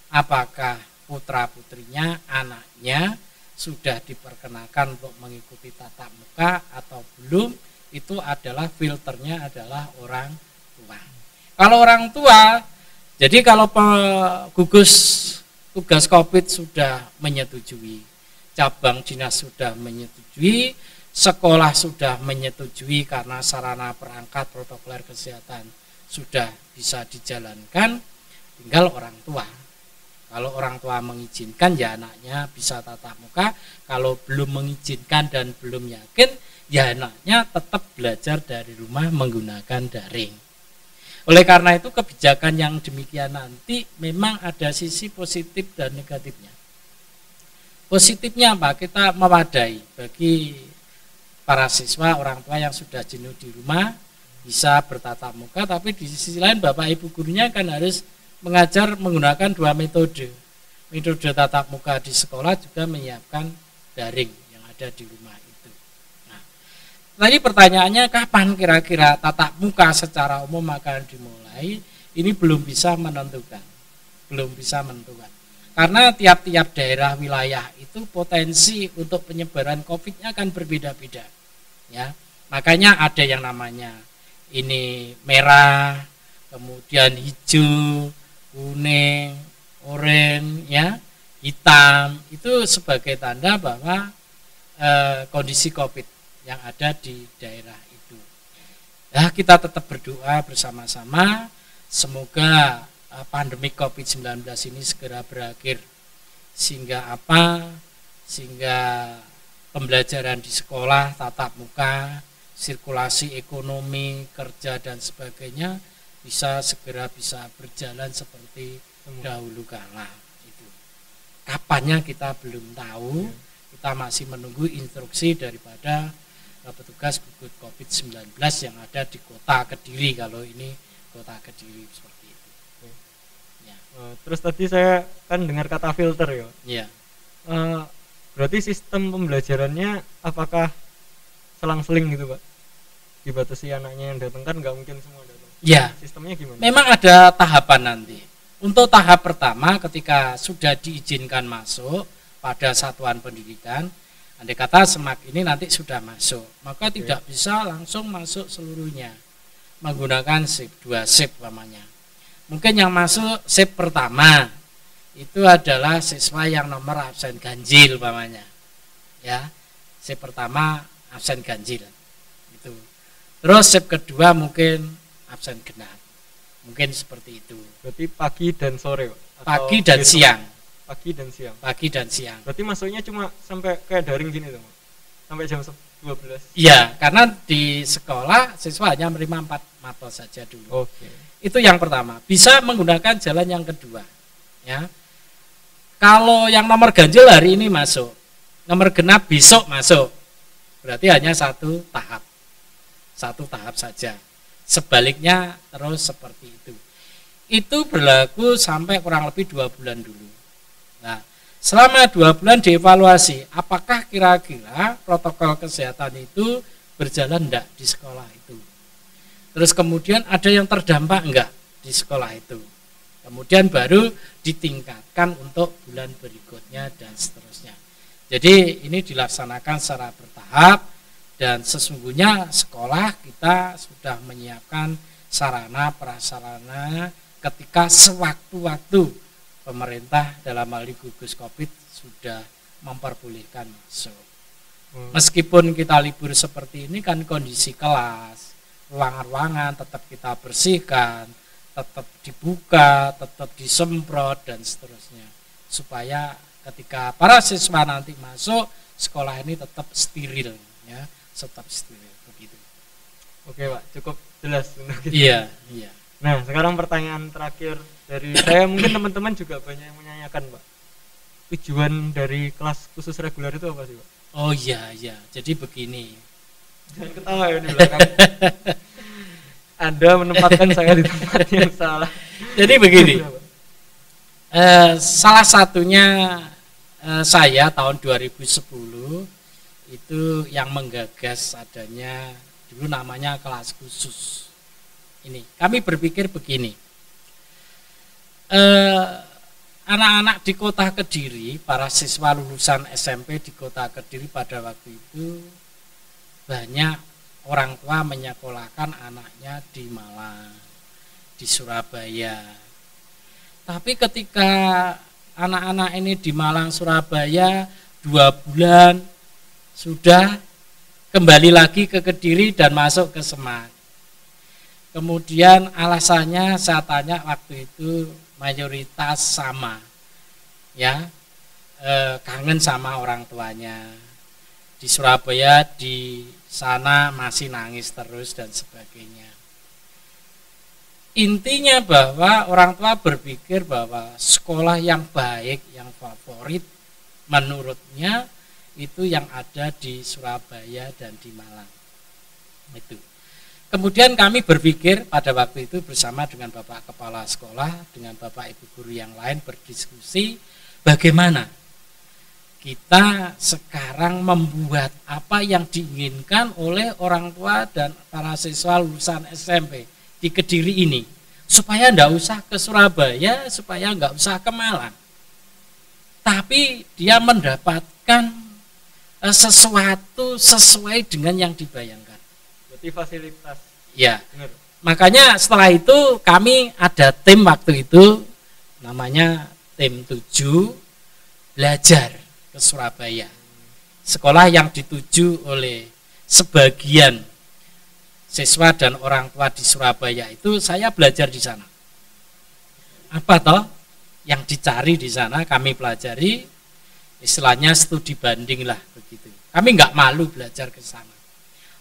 Apakah putra-putrinya, anaknya sudah diperkenakan untuk mengikuti tatap muka atau belum? Itu adalah filternya adalah orang tua. Kalau orang tua, jadi kalau gugus tugas COVID sudah menyetujui, cabang dinas sudah menyetujui, sekolah sudah menyetujui karena sarana perangkat protokoler kesehatan sudah bisa dijalankan, tinggal orang tua. Kalau orang tua mengizinkan, ya anaknya bisa tatap muka. Kalau belum mengizinkan dan belum yakin, ya anaknya tetap belajar dari rumah menggunakan daring. Oleh karena itu kebijakan yang demikian nanti memang ada sisi positif dan negatifnya. Positifnya apa? Kita mewadai bagi para siswa, orang tua yang sudah jenuh di rumah bisa bertatap muka, tapi di sisi lain Bapak Ibu gurunya kan harus mengajar menggunakan 2 metode. Metode tatap muka di sekolah juga menyiapkan daring yang ada di rumah itu. Nah, tadi pertanyaannya kapan kira-kira tatap muka secara umum akan dimulai? Ini belum bisa menentukan. Karena tiap-tiap daerah wilayah itu potensi untuk penyebaran COVID-nya akan berbeda-beda. Ya. Makanya ada yang namanya ini merah, kemudian hijau, kuning, oranye, ya, hitam, itu sebagai tanda bahwa kondisi COVID yang ada di daerah itu. Nah, kita tetap berdoa bersama-sama semoga pandemi COVID-19 ini segera berakhir, sehingga pembelajaran di sekolah tatap muka, sirkulasi ekonomi, kerja dan sebagainya bisa berjalan seperti dahulu kala itu. Kapannya kita belum tahu, kita masih menunggu instruksi daripada petugas gugus COVID-19 yang ada di kota Kediri, kalau ini kota Kediri seperti itu. Ya. Terus tadi saya kan dengar kata filter ya. Ya. Berarti sistem pembelajarannya apakah selang-seling gitu Pak? Dibatasi anaknya yang datang, kan nggak mungkin semua datang. Ya. Sistemnya gimana? Memang ada tahapan nanti. Untuk tahap pertama ketika sudah diizinkan masuk pada satuan pendidikan, andai kata SMAK ini nanti sudah masuk, maka tidak bisa langsung masuk seluruhnya menggunakan shift, 2 shift namanya. Mungkin yang masuk shift pertama itu adalah siswa yang nomor absen ganjil namanya. Ya. Shift pertama absen ganjil. Itu. Terus shift kedua mungkin absen genap. Mungkin seperti itu. Berarti pagi dan sore Pak? Pagi dan siang. Pagi dan siang. Pagi dan siang. Berarti masuknya cuma sampai kayak daring gini tuh, sampai jam 12. Iya, karena di sekolah siswa hanya menerima 4 mata saja dulu. Oke. Itu yang pertama. Bisa menggunakan jalan yang kedua. Ya. Kalau yang nomor ganjil hari ini masuk, nomor genap besok masuk. Berarti hanya satu tahap. Satu tahap saja. Sebaliknya terus seperti itu. Itu berlaku sampai kurang lebih 2 bulan dulu. Nah, selama 2 bulan dievaluasi, apakah kira-kira protokol kesehatan itu berjalan enggak di sekolah itu. Terus kemudian ada yang terdampak enggak di sekolah itu. Kemudian baru ditingkatkan untuk bulan berikutnya dan seterusnya. Jadi ini dilaksanakan secara bertahap. Dan sesungguhnya sekolah kita sudah menyiapkan sarana prasarana ketika sewaktu-waktu pemerintah dalam hal ini gugus COVID sudah memperbolehkan masuk. Meskipun kita libur seperti ini kan kondisi kelas, ruangan-ruangan tetap kita bersihkan, tetap dibuka, tetap disemprot dan seterusnya. Supaya ketika para siswa nanti masuk, sekolah ini tetap steril ya. Tetap steril begitu. Oke Pak, cukup jelas untuk kita. Iya, iya. Nah, sekarang pertanyaan terakhir dari saya, mungkin teman-teman juga banyak yang menanyakan Pak. Tujuan dari kelas khusus reguler itu apa sih Pak? Oh iya, iya. Jadi begini. Jangan ketawa ya di belakang. Anda menempatkan saya di tempat yang salah. Jadi begini. Salah satunya saya tahun 2010 itu yang menggagas adanya dulu namanya kelas khusus. Ini kami berpikir begini, anak-anak di kota Kediri, para siswa lulusan SMP di kota Kediri pada waktu itu banyak orang tua menyekolahkan anaknya di Malang, di Surabaya. Tapi ketika anak-anak ini di Malang, Surabaya 2 bulan sudah kembali lagi ke Kediri dan masuk ke SMAK. Kemudian alasannya saya tanya waktu itu mayoritas sama, ya kangen sama orang tuanya. Di Surabaya di sana masih nangis terus dan sebagainya. Intinya bahwa orang tua berpikir bahwa sekolah yang baik, yang favorit menurutnya itu yang ada di Surabaya dan di Malang. Itu. Kemudian kami berpikir pada waktu itu bersama dengan Bapak Kepala Sekolah, dengan Bapak Ibu Guru yang lain berdiskusi bagaimana kita sekarang membuat apa yang diinginkan oleh orang tua dan para siswa lulusan SMP di Kediri ini. Supaya enggak usah ke Surabaya, supaya enggak usah ke Malang. Tapi dia mendapatkan sesuatu sesuai dengan yang dibayangkan. Berarti fasilitas. Ya. Benar. Makanya setelah itu kami ada tim waktu itu namanya tim 7 belajar ke Surabaya. Sekolah yang dituju oleh sebagian siswa dan orang tua di Surabaya itu saya belajar di sana. Apa toh yang dicari di sana kami pelajari, istilahnya studi banding lah begitu. Kami nggak malu belajar ke sana.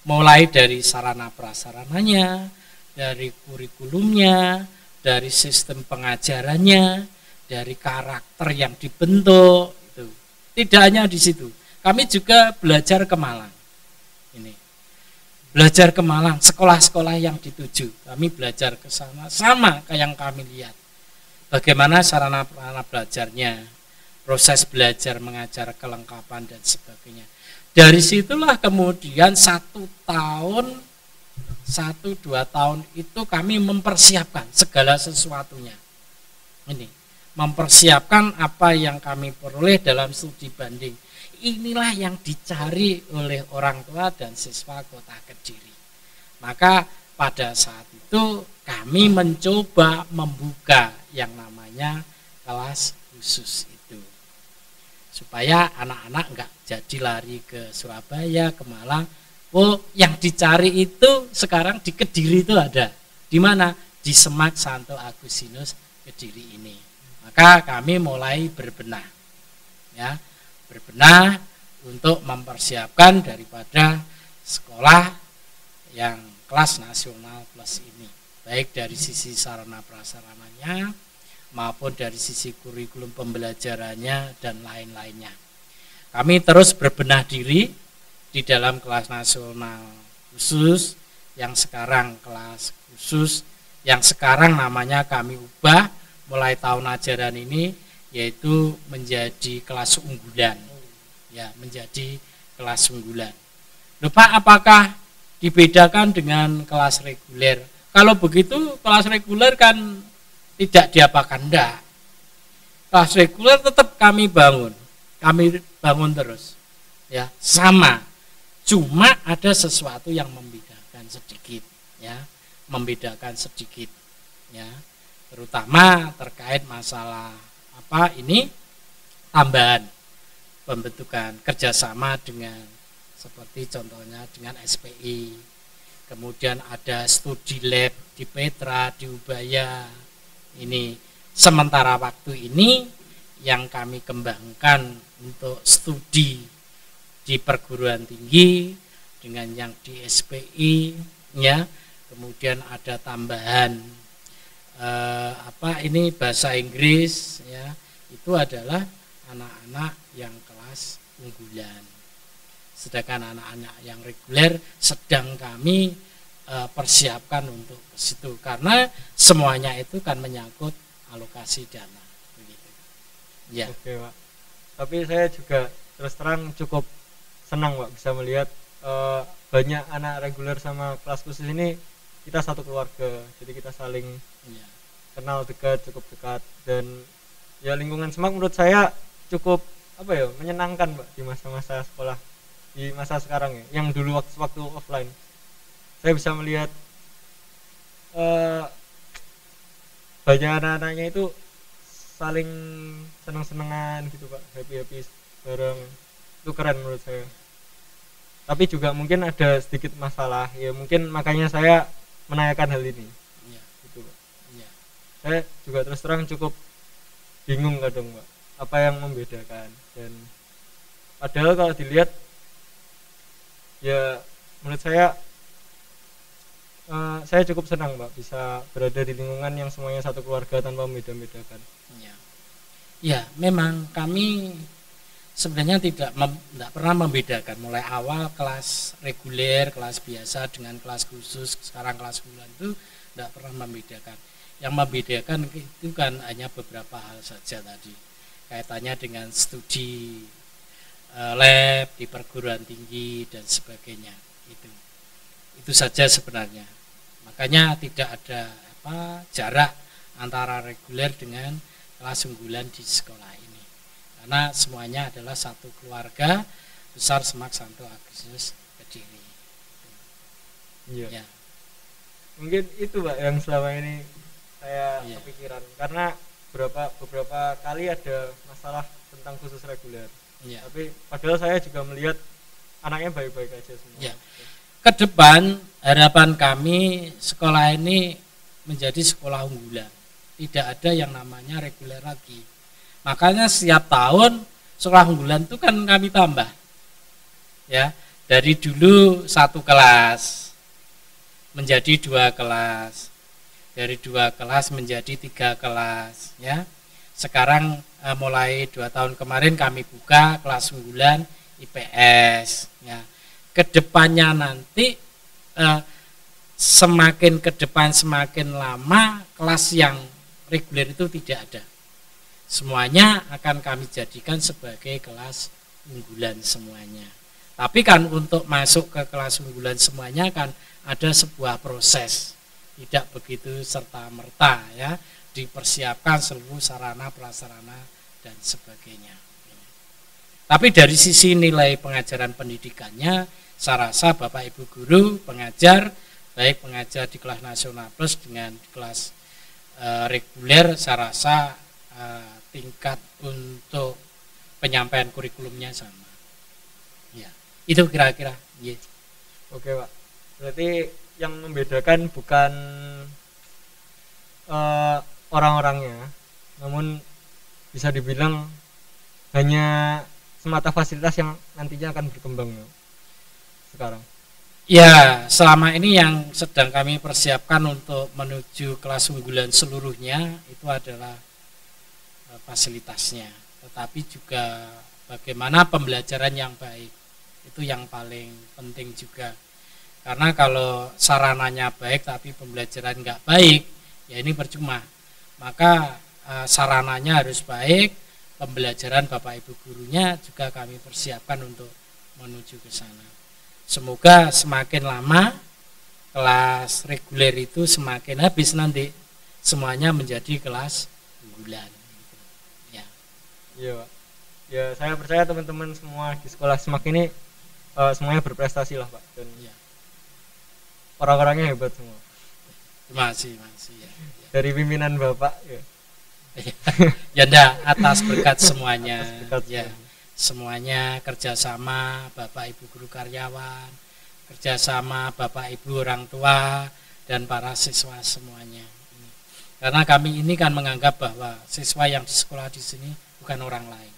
Mulai dari sarana prasarananya, dari kurikulumnya, dari sistem pengajarannya, dari karakter yang dibentuk itu. Tidak hanya di situ. Kami juga belajar ke Malang. Ini. Belajar ke Malang, sekolah-sekolah yang dituju. Kami belajar ke sana sama kayak yang kami lihat. bagaimana sarana prasarana belajarnya, proses belajar mengajar kelengkapan dan sebagainya. Dari situlah kemudian 1 tahun 1-2 tahun itu kami mempersiapkan segala sesuatunya. Ini mempersiapkan apa yang kami peroleh dalam studi banding. Inilah yang dicari oleh orang tua dan siswa Kota Kediri. Maka pada saat itu kami mencoba membuka yang namanya kelas khusus itu. Supaya anak-anak enggak jadi lari ke Surabaya, ke Malang. Oh, yang dicari itu sekarang di Kediri itu ada. Di mana? Di Semak Santo Agustinus Kediri ini. Maka kami mulai berbenah. Ya, berbenah untuk mempersiapkan daripada sekolah yang kelas nasional plus ini, baik dari sisi sarana prasarananya maupun dari sisi kurikulum pembelajarannya dan lain-lainnya. Kami terus berbenah diri di dalam kelas nasional khusus yang sekarang kelas khusus yang sekarang namanya kami ubah mulai tahun ajaran ini, yaitu menjadi kelas unggulan. Ya, menjadi kelas unggulan. Lupa apakah dibedakan dengan kelas reguler? Kalau begitu kelas reguler kan tidak diapakan, enggak. Kelas reguler tetap kami bangun terus. Ya, sama. Cuma ada sesuatu yang membedakan sedikit, ya. Membedakan sedikit, ya. Terutama terkait masalah tambahan pembentukan kerjasama dengan seperti contohnya dengan SPI, kemudian ada studi lab di Petra, di Ubaya. Ini sementara waktu ini yang kami kembangkan untuk studi di perguruan tinggi dengan yang di SPI, ya. Kemudian ada tambahan bahasa Inggris, ya. Itu adalah anak-anak yang kelas unggulan. Sedangkan anak-anak yang reguler sedang kami persiapkan untuk ke situ karena semuanya itu kan menyangkut alokasi dana begitu. Ya. Oke, Pak. Tapi saya juga terus terang cukup senang, Pak, bisa melihat banyak anak reguler sama kelas khusus ini kita satu keluarga. Jadi kita saling kenal dekat, cukup dekat, dan ya lingkungan Semak menurut saya cukup menyenangkan, Pak, di masa-masa sekolah, di masa sekarang ya, yang dulu waktu offline. Saya bisa melihat banyak anak-anaknya itu saling senang-senangan gitu, Pak, happy bareng. Itu keren menurut saya. Tapi juga mungkin ada sedikit masalah, ya mungkin makanya saya menanyakan hal ini. Ya. Gitu, Pak. Ya. Saya juga terus terang cukup bingung kadang, Pak, apa yang membedakan. Dan padahal kalau dilihat ya menurut saya cukup senang, Pak, bisa berada di lingkungan yang semuanya satu keluarga tanpa membeda-bedakan. Ya, memang kami sebenarnya tidak pernah membedakan mulai awal kelas reguler, kelas biasa dengan kelas khusus, sekarang kelas unggulan itu tidak pernah membedakan. Yang membedakan itu kan hanya beberapa hal saja tadi, kaitannya dengan studi lab di perguruan tinggi dan sebagainya. Itu saja sebenarnya. Makanya tidak ada jarak antara reguler dengan kelas unggulan di sekolah ini. Karena semuanya adalah satu keluarga besar Semak Santo Agustinus Kediri. Iya. Ya. Mungkin itu, Pak, yang selama ini saya kepikiran, karena beberapa kali ada masalah tentang khusus reguler. Ya. Tapi padahal saya juga melihat anaknya baik-baik aja semua. Ya. Ke depan harapan kami sekolah ini menjadi sekolah unggulan. Tidak ada yang namanya reguler lagi. Makanya setiap tahun sekolah unggulan itu kan kami tambah. Ya, dari dulu 1 kelas menjadi 2 kelas. Dari 2 kelas menjadi 3 kelas, ya. Sekarang mulai 2 tahun kemarin kami buka kelas unggulan IPS, ya. Kedepannya nanti semakin ke depan semakin lama kelas yang reguler itu tidak ada. Semuanya akan kami jadikan sebagai kelas unggulan semuanya. Tapi kan untuk masuk ke kelas unggulan semuanya kan ada sebuah proses. Tidak begitu serta-merta ya, dipersiapkan seluruh sarana prasarana dan sebagainya. Tapi dari sisi nilai pengajaran pendidikannya, saya rasa Bapak Ibu guru, pengajar, baik pengajar di kelas nasional plus dengan kelas reguler, saya rasa tingkat untuk penyampaian kurikulumnya sama. Ya, itu kira-kira. Yeah. Oke Pak, berarti yang membedakan bukan orang-orangnya, namun bisa dibilang hanya semata fasilitas yang nantinya akan berkembang sekarang. Ya, selama ini yang sedang kami persiapkan untuk menuju kelas unggulan seluruhnya itu adalah fasilitasnya, tetapi juga bagaimana pembelajaran yang baik, itu yang paling penting juga. Karena kalau sarananya baik tapi pembelajaran nggak baik, ya ini percuma. Maka sarananya harus baik, pembelajaran Bapak Ibu gurunya juga kami persiapkan untuk menuju ke sana. Semoga semakin lama kelas reguler itu semakin habis nanti semuanya menjadi kelas unggulan. Ya. Iya Pak. Ya saya percaya teman-teman semua di sekolah SMAK ini semuanya berprestasi lah Pak, dan ya, orang-orangnya hebat semua. Terima kasih ya. Dari pimpinan Bapak ya. Ya enggak, atas berkat semuanya. Atas berkat ya, semuanya kerjasama Bapak Ibu guru karyawan, kerjasama Bapak Ibu orang tua dan para siswa semuanya. Karena kami ini kan menganggap bahwa siswa yang di sekolah di sini bukan orang lain,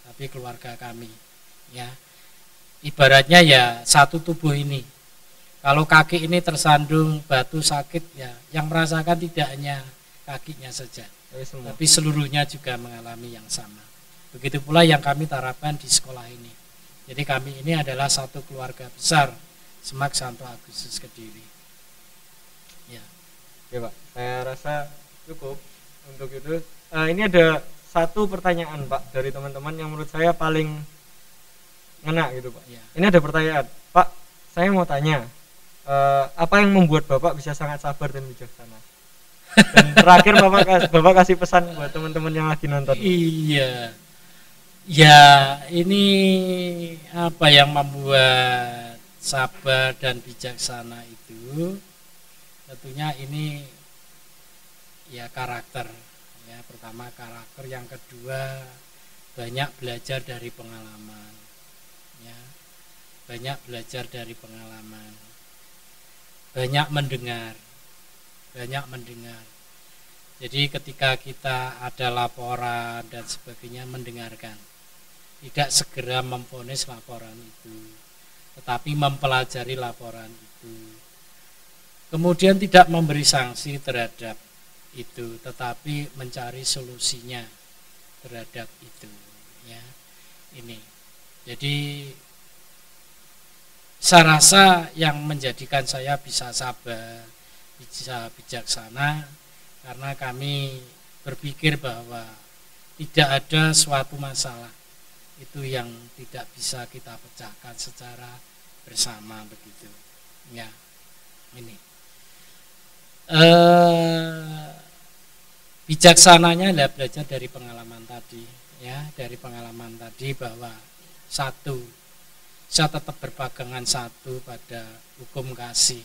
tapi keluarga kami. Ya, ibaratnya ya satu tubuh ini. Kalau kaki ini tersandung batu sakit, ya yang merasakan tidak hanya kakinya saja, tapi seluruhnya juga mengalami yang sama. Begitu pula yang kami terapkan di sekolah ini. Jadi kami ini adalah satu keluarga besar SMAK Santo Agustus Kediri. Ya. Ya Pak, saya rasa cukup untuk itu. Ini ada satu pertanyaan Pak dari teman-teman yang menurut saya paling ngena gitu Pak. Ya. Ini ada pertanyaan, Pak, saya mau tanya, apa yang membuat Bapak bisa sangat sabar dan bijaksana? Dan terakhir Bapak kasih pesan buat teman-teman yang lagi nonton. Iya. Ya, ini apa yang membuat sabar dan bijaksana itu? Tentunya ini ya karakter. Ya, pertama karakter, yang kedua banyak belajar dari pengalaman. Ya. Banyak belajar dari pengalaman. Banyak mendengar. Jadi ketika kita ada laporan dan sebagainya, mendengarkan, tidak segera memvonis laporan itu, tetapi mempelajari laporan itu, kemudian tidak memberi sanksi terhadap itu, tetapi mencari solusinya terhadap itu. Ya, ini. Jadi saya rasa yang menjadikan saya bisa sabar, bisa bijaksana, karena kami berpikir bahwa tidak ada suatu masalah itu yang tidak bisa kita pecahkan secara bersama begitu. Ya, ini. Bijaksananya adalah belajar dari pengalaman tadi, ya, dari pengalaman tadi bahwa satu, saya tetap berpegangan satu pada hukum kasih.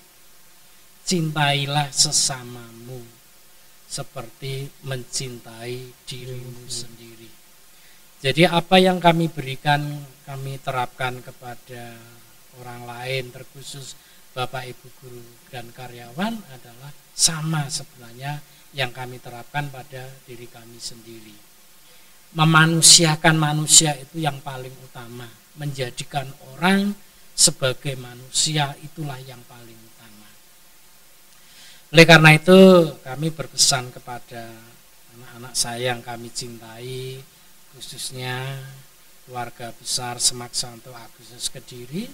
Cintailah sesamamu seperti mencintai dirimu sendiri. Jadi apa yang kami berikan, kami terapkan kepada orang lain, terkhusus Bapak Ibu guru dan karyawan, adalah sama sebenarnya yang kami terapkan pada diri kami sendiri. Memanusiakan manusia itu yang paling utama. Menjadikan orang sebagai manusia itulah yang paling utama. Oleh karena itu kami berpesan kepada anak-anak saya yang kami cintai, khususnya keluarga besar SMAK Santo Agustus Kediri,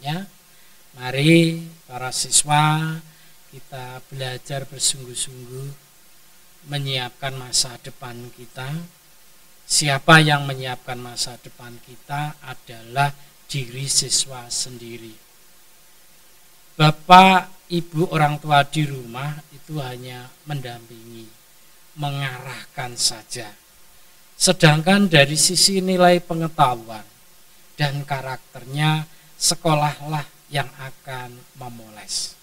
ya, mari para siswa kita belajar bersungguh-sungguh menyiapkan masa depan kita. Siapa yang menyiapkan masa depan kita adalah diri siswa sendiri. Bapak, ibu, orang tua di rumah itu hanya mendampingi, mengarahkan saja. Sedangkan dari sisi nilai pengetahuan dan karakternya, sekolahlah yang akan memoles.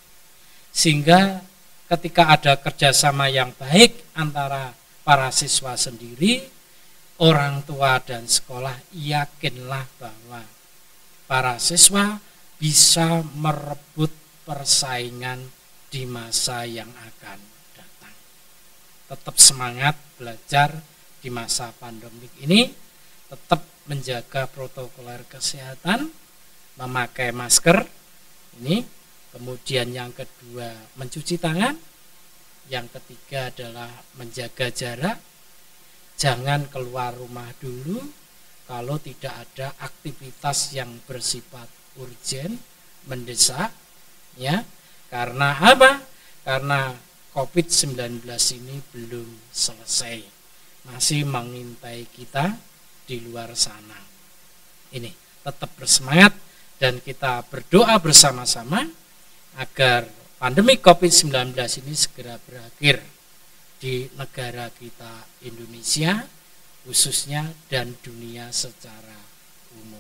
Sehingga ketika ada kerjasama yang baik antara para siswa sendiri, orang tua dan sekolah, yakinlah bahwa para siswa bisa merebut persaingan di masa yang akan datang. Tetap semangat belajar di masa pandemik ini, tetap menjaga protokol kesehatan, memakai masker, ini. Kemudian yang kedua mencuci tangan, yang ketiga adalah menjaga jarak, jangan keluar rumah dulu kalau tidak ada aktivitas yang bersifat urgen, mendesak, ya. Karena apa? Karena COVID-19 ini belum selesai, masih mengintai kita di luar sana. Ini tetap bersemangat dan kita berdoa bersama-sama agar pandemi COVID-19 ini segera berakhir di negara kita Indonesia khususnya dan dunia secara umum.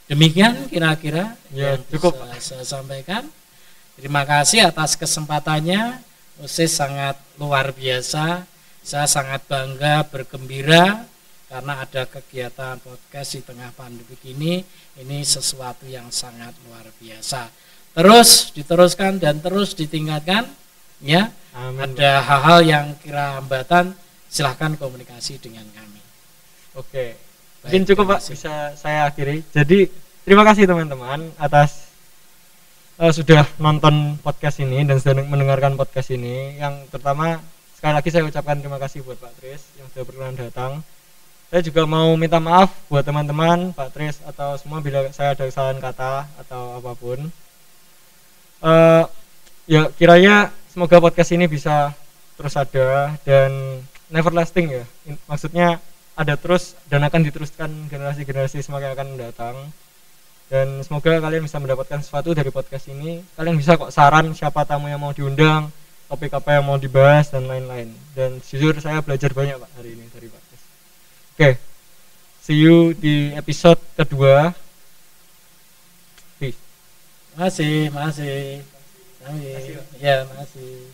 Demikian kira-kira yang cukup bisa saya sampaikan. Terima kasih atas kesempatannya. Saya sangat luar biasa. Saya sangat bangga, bergembira karena ada kegiatan podcast di tengah pandemi ini. Ini sesuatu yang sangat luar biasa. Terus diteruskan dan terus ditingkatkan, ya. Amin. Ada hal-hal yang kira hambatan, silahkan komunikasi dengan kami. Oke, mungkin cukup Pak, bisa saya akhiri. Jadi terima kasih teman-teman atas sudah nonton podcast ini dan sudah mendengarkan podcast ini. Yang pertama, sekali lagi saya ucapkan terima kasih buat Pak Tris yang sudah berkenan datang. Saya juga mau minta maaf buat teman-teman, Pak Tris atau semua bila saya ada kesalahan kata atau apapun. Ya kiranya semoga podcast ini bisa terus ada dan never lasting ya. Maksudnya ada terus dan akan diteruskan generasi-generasi semakin akan mendatang. Dan semoga kalian bisa mendapatkan sesuatu dari podcast ini. Kalian bisa kok saran siapa tamu yang mau diundang, topik apa yang mau dibahas dan lain-lain. Dan jujur saya belajar banyak Pak hari ini dari Pak Tris. Oke, see you di episode kedua. Masih. Ya, masih.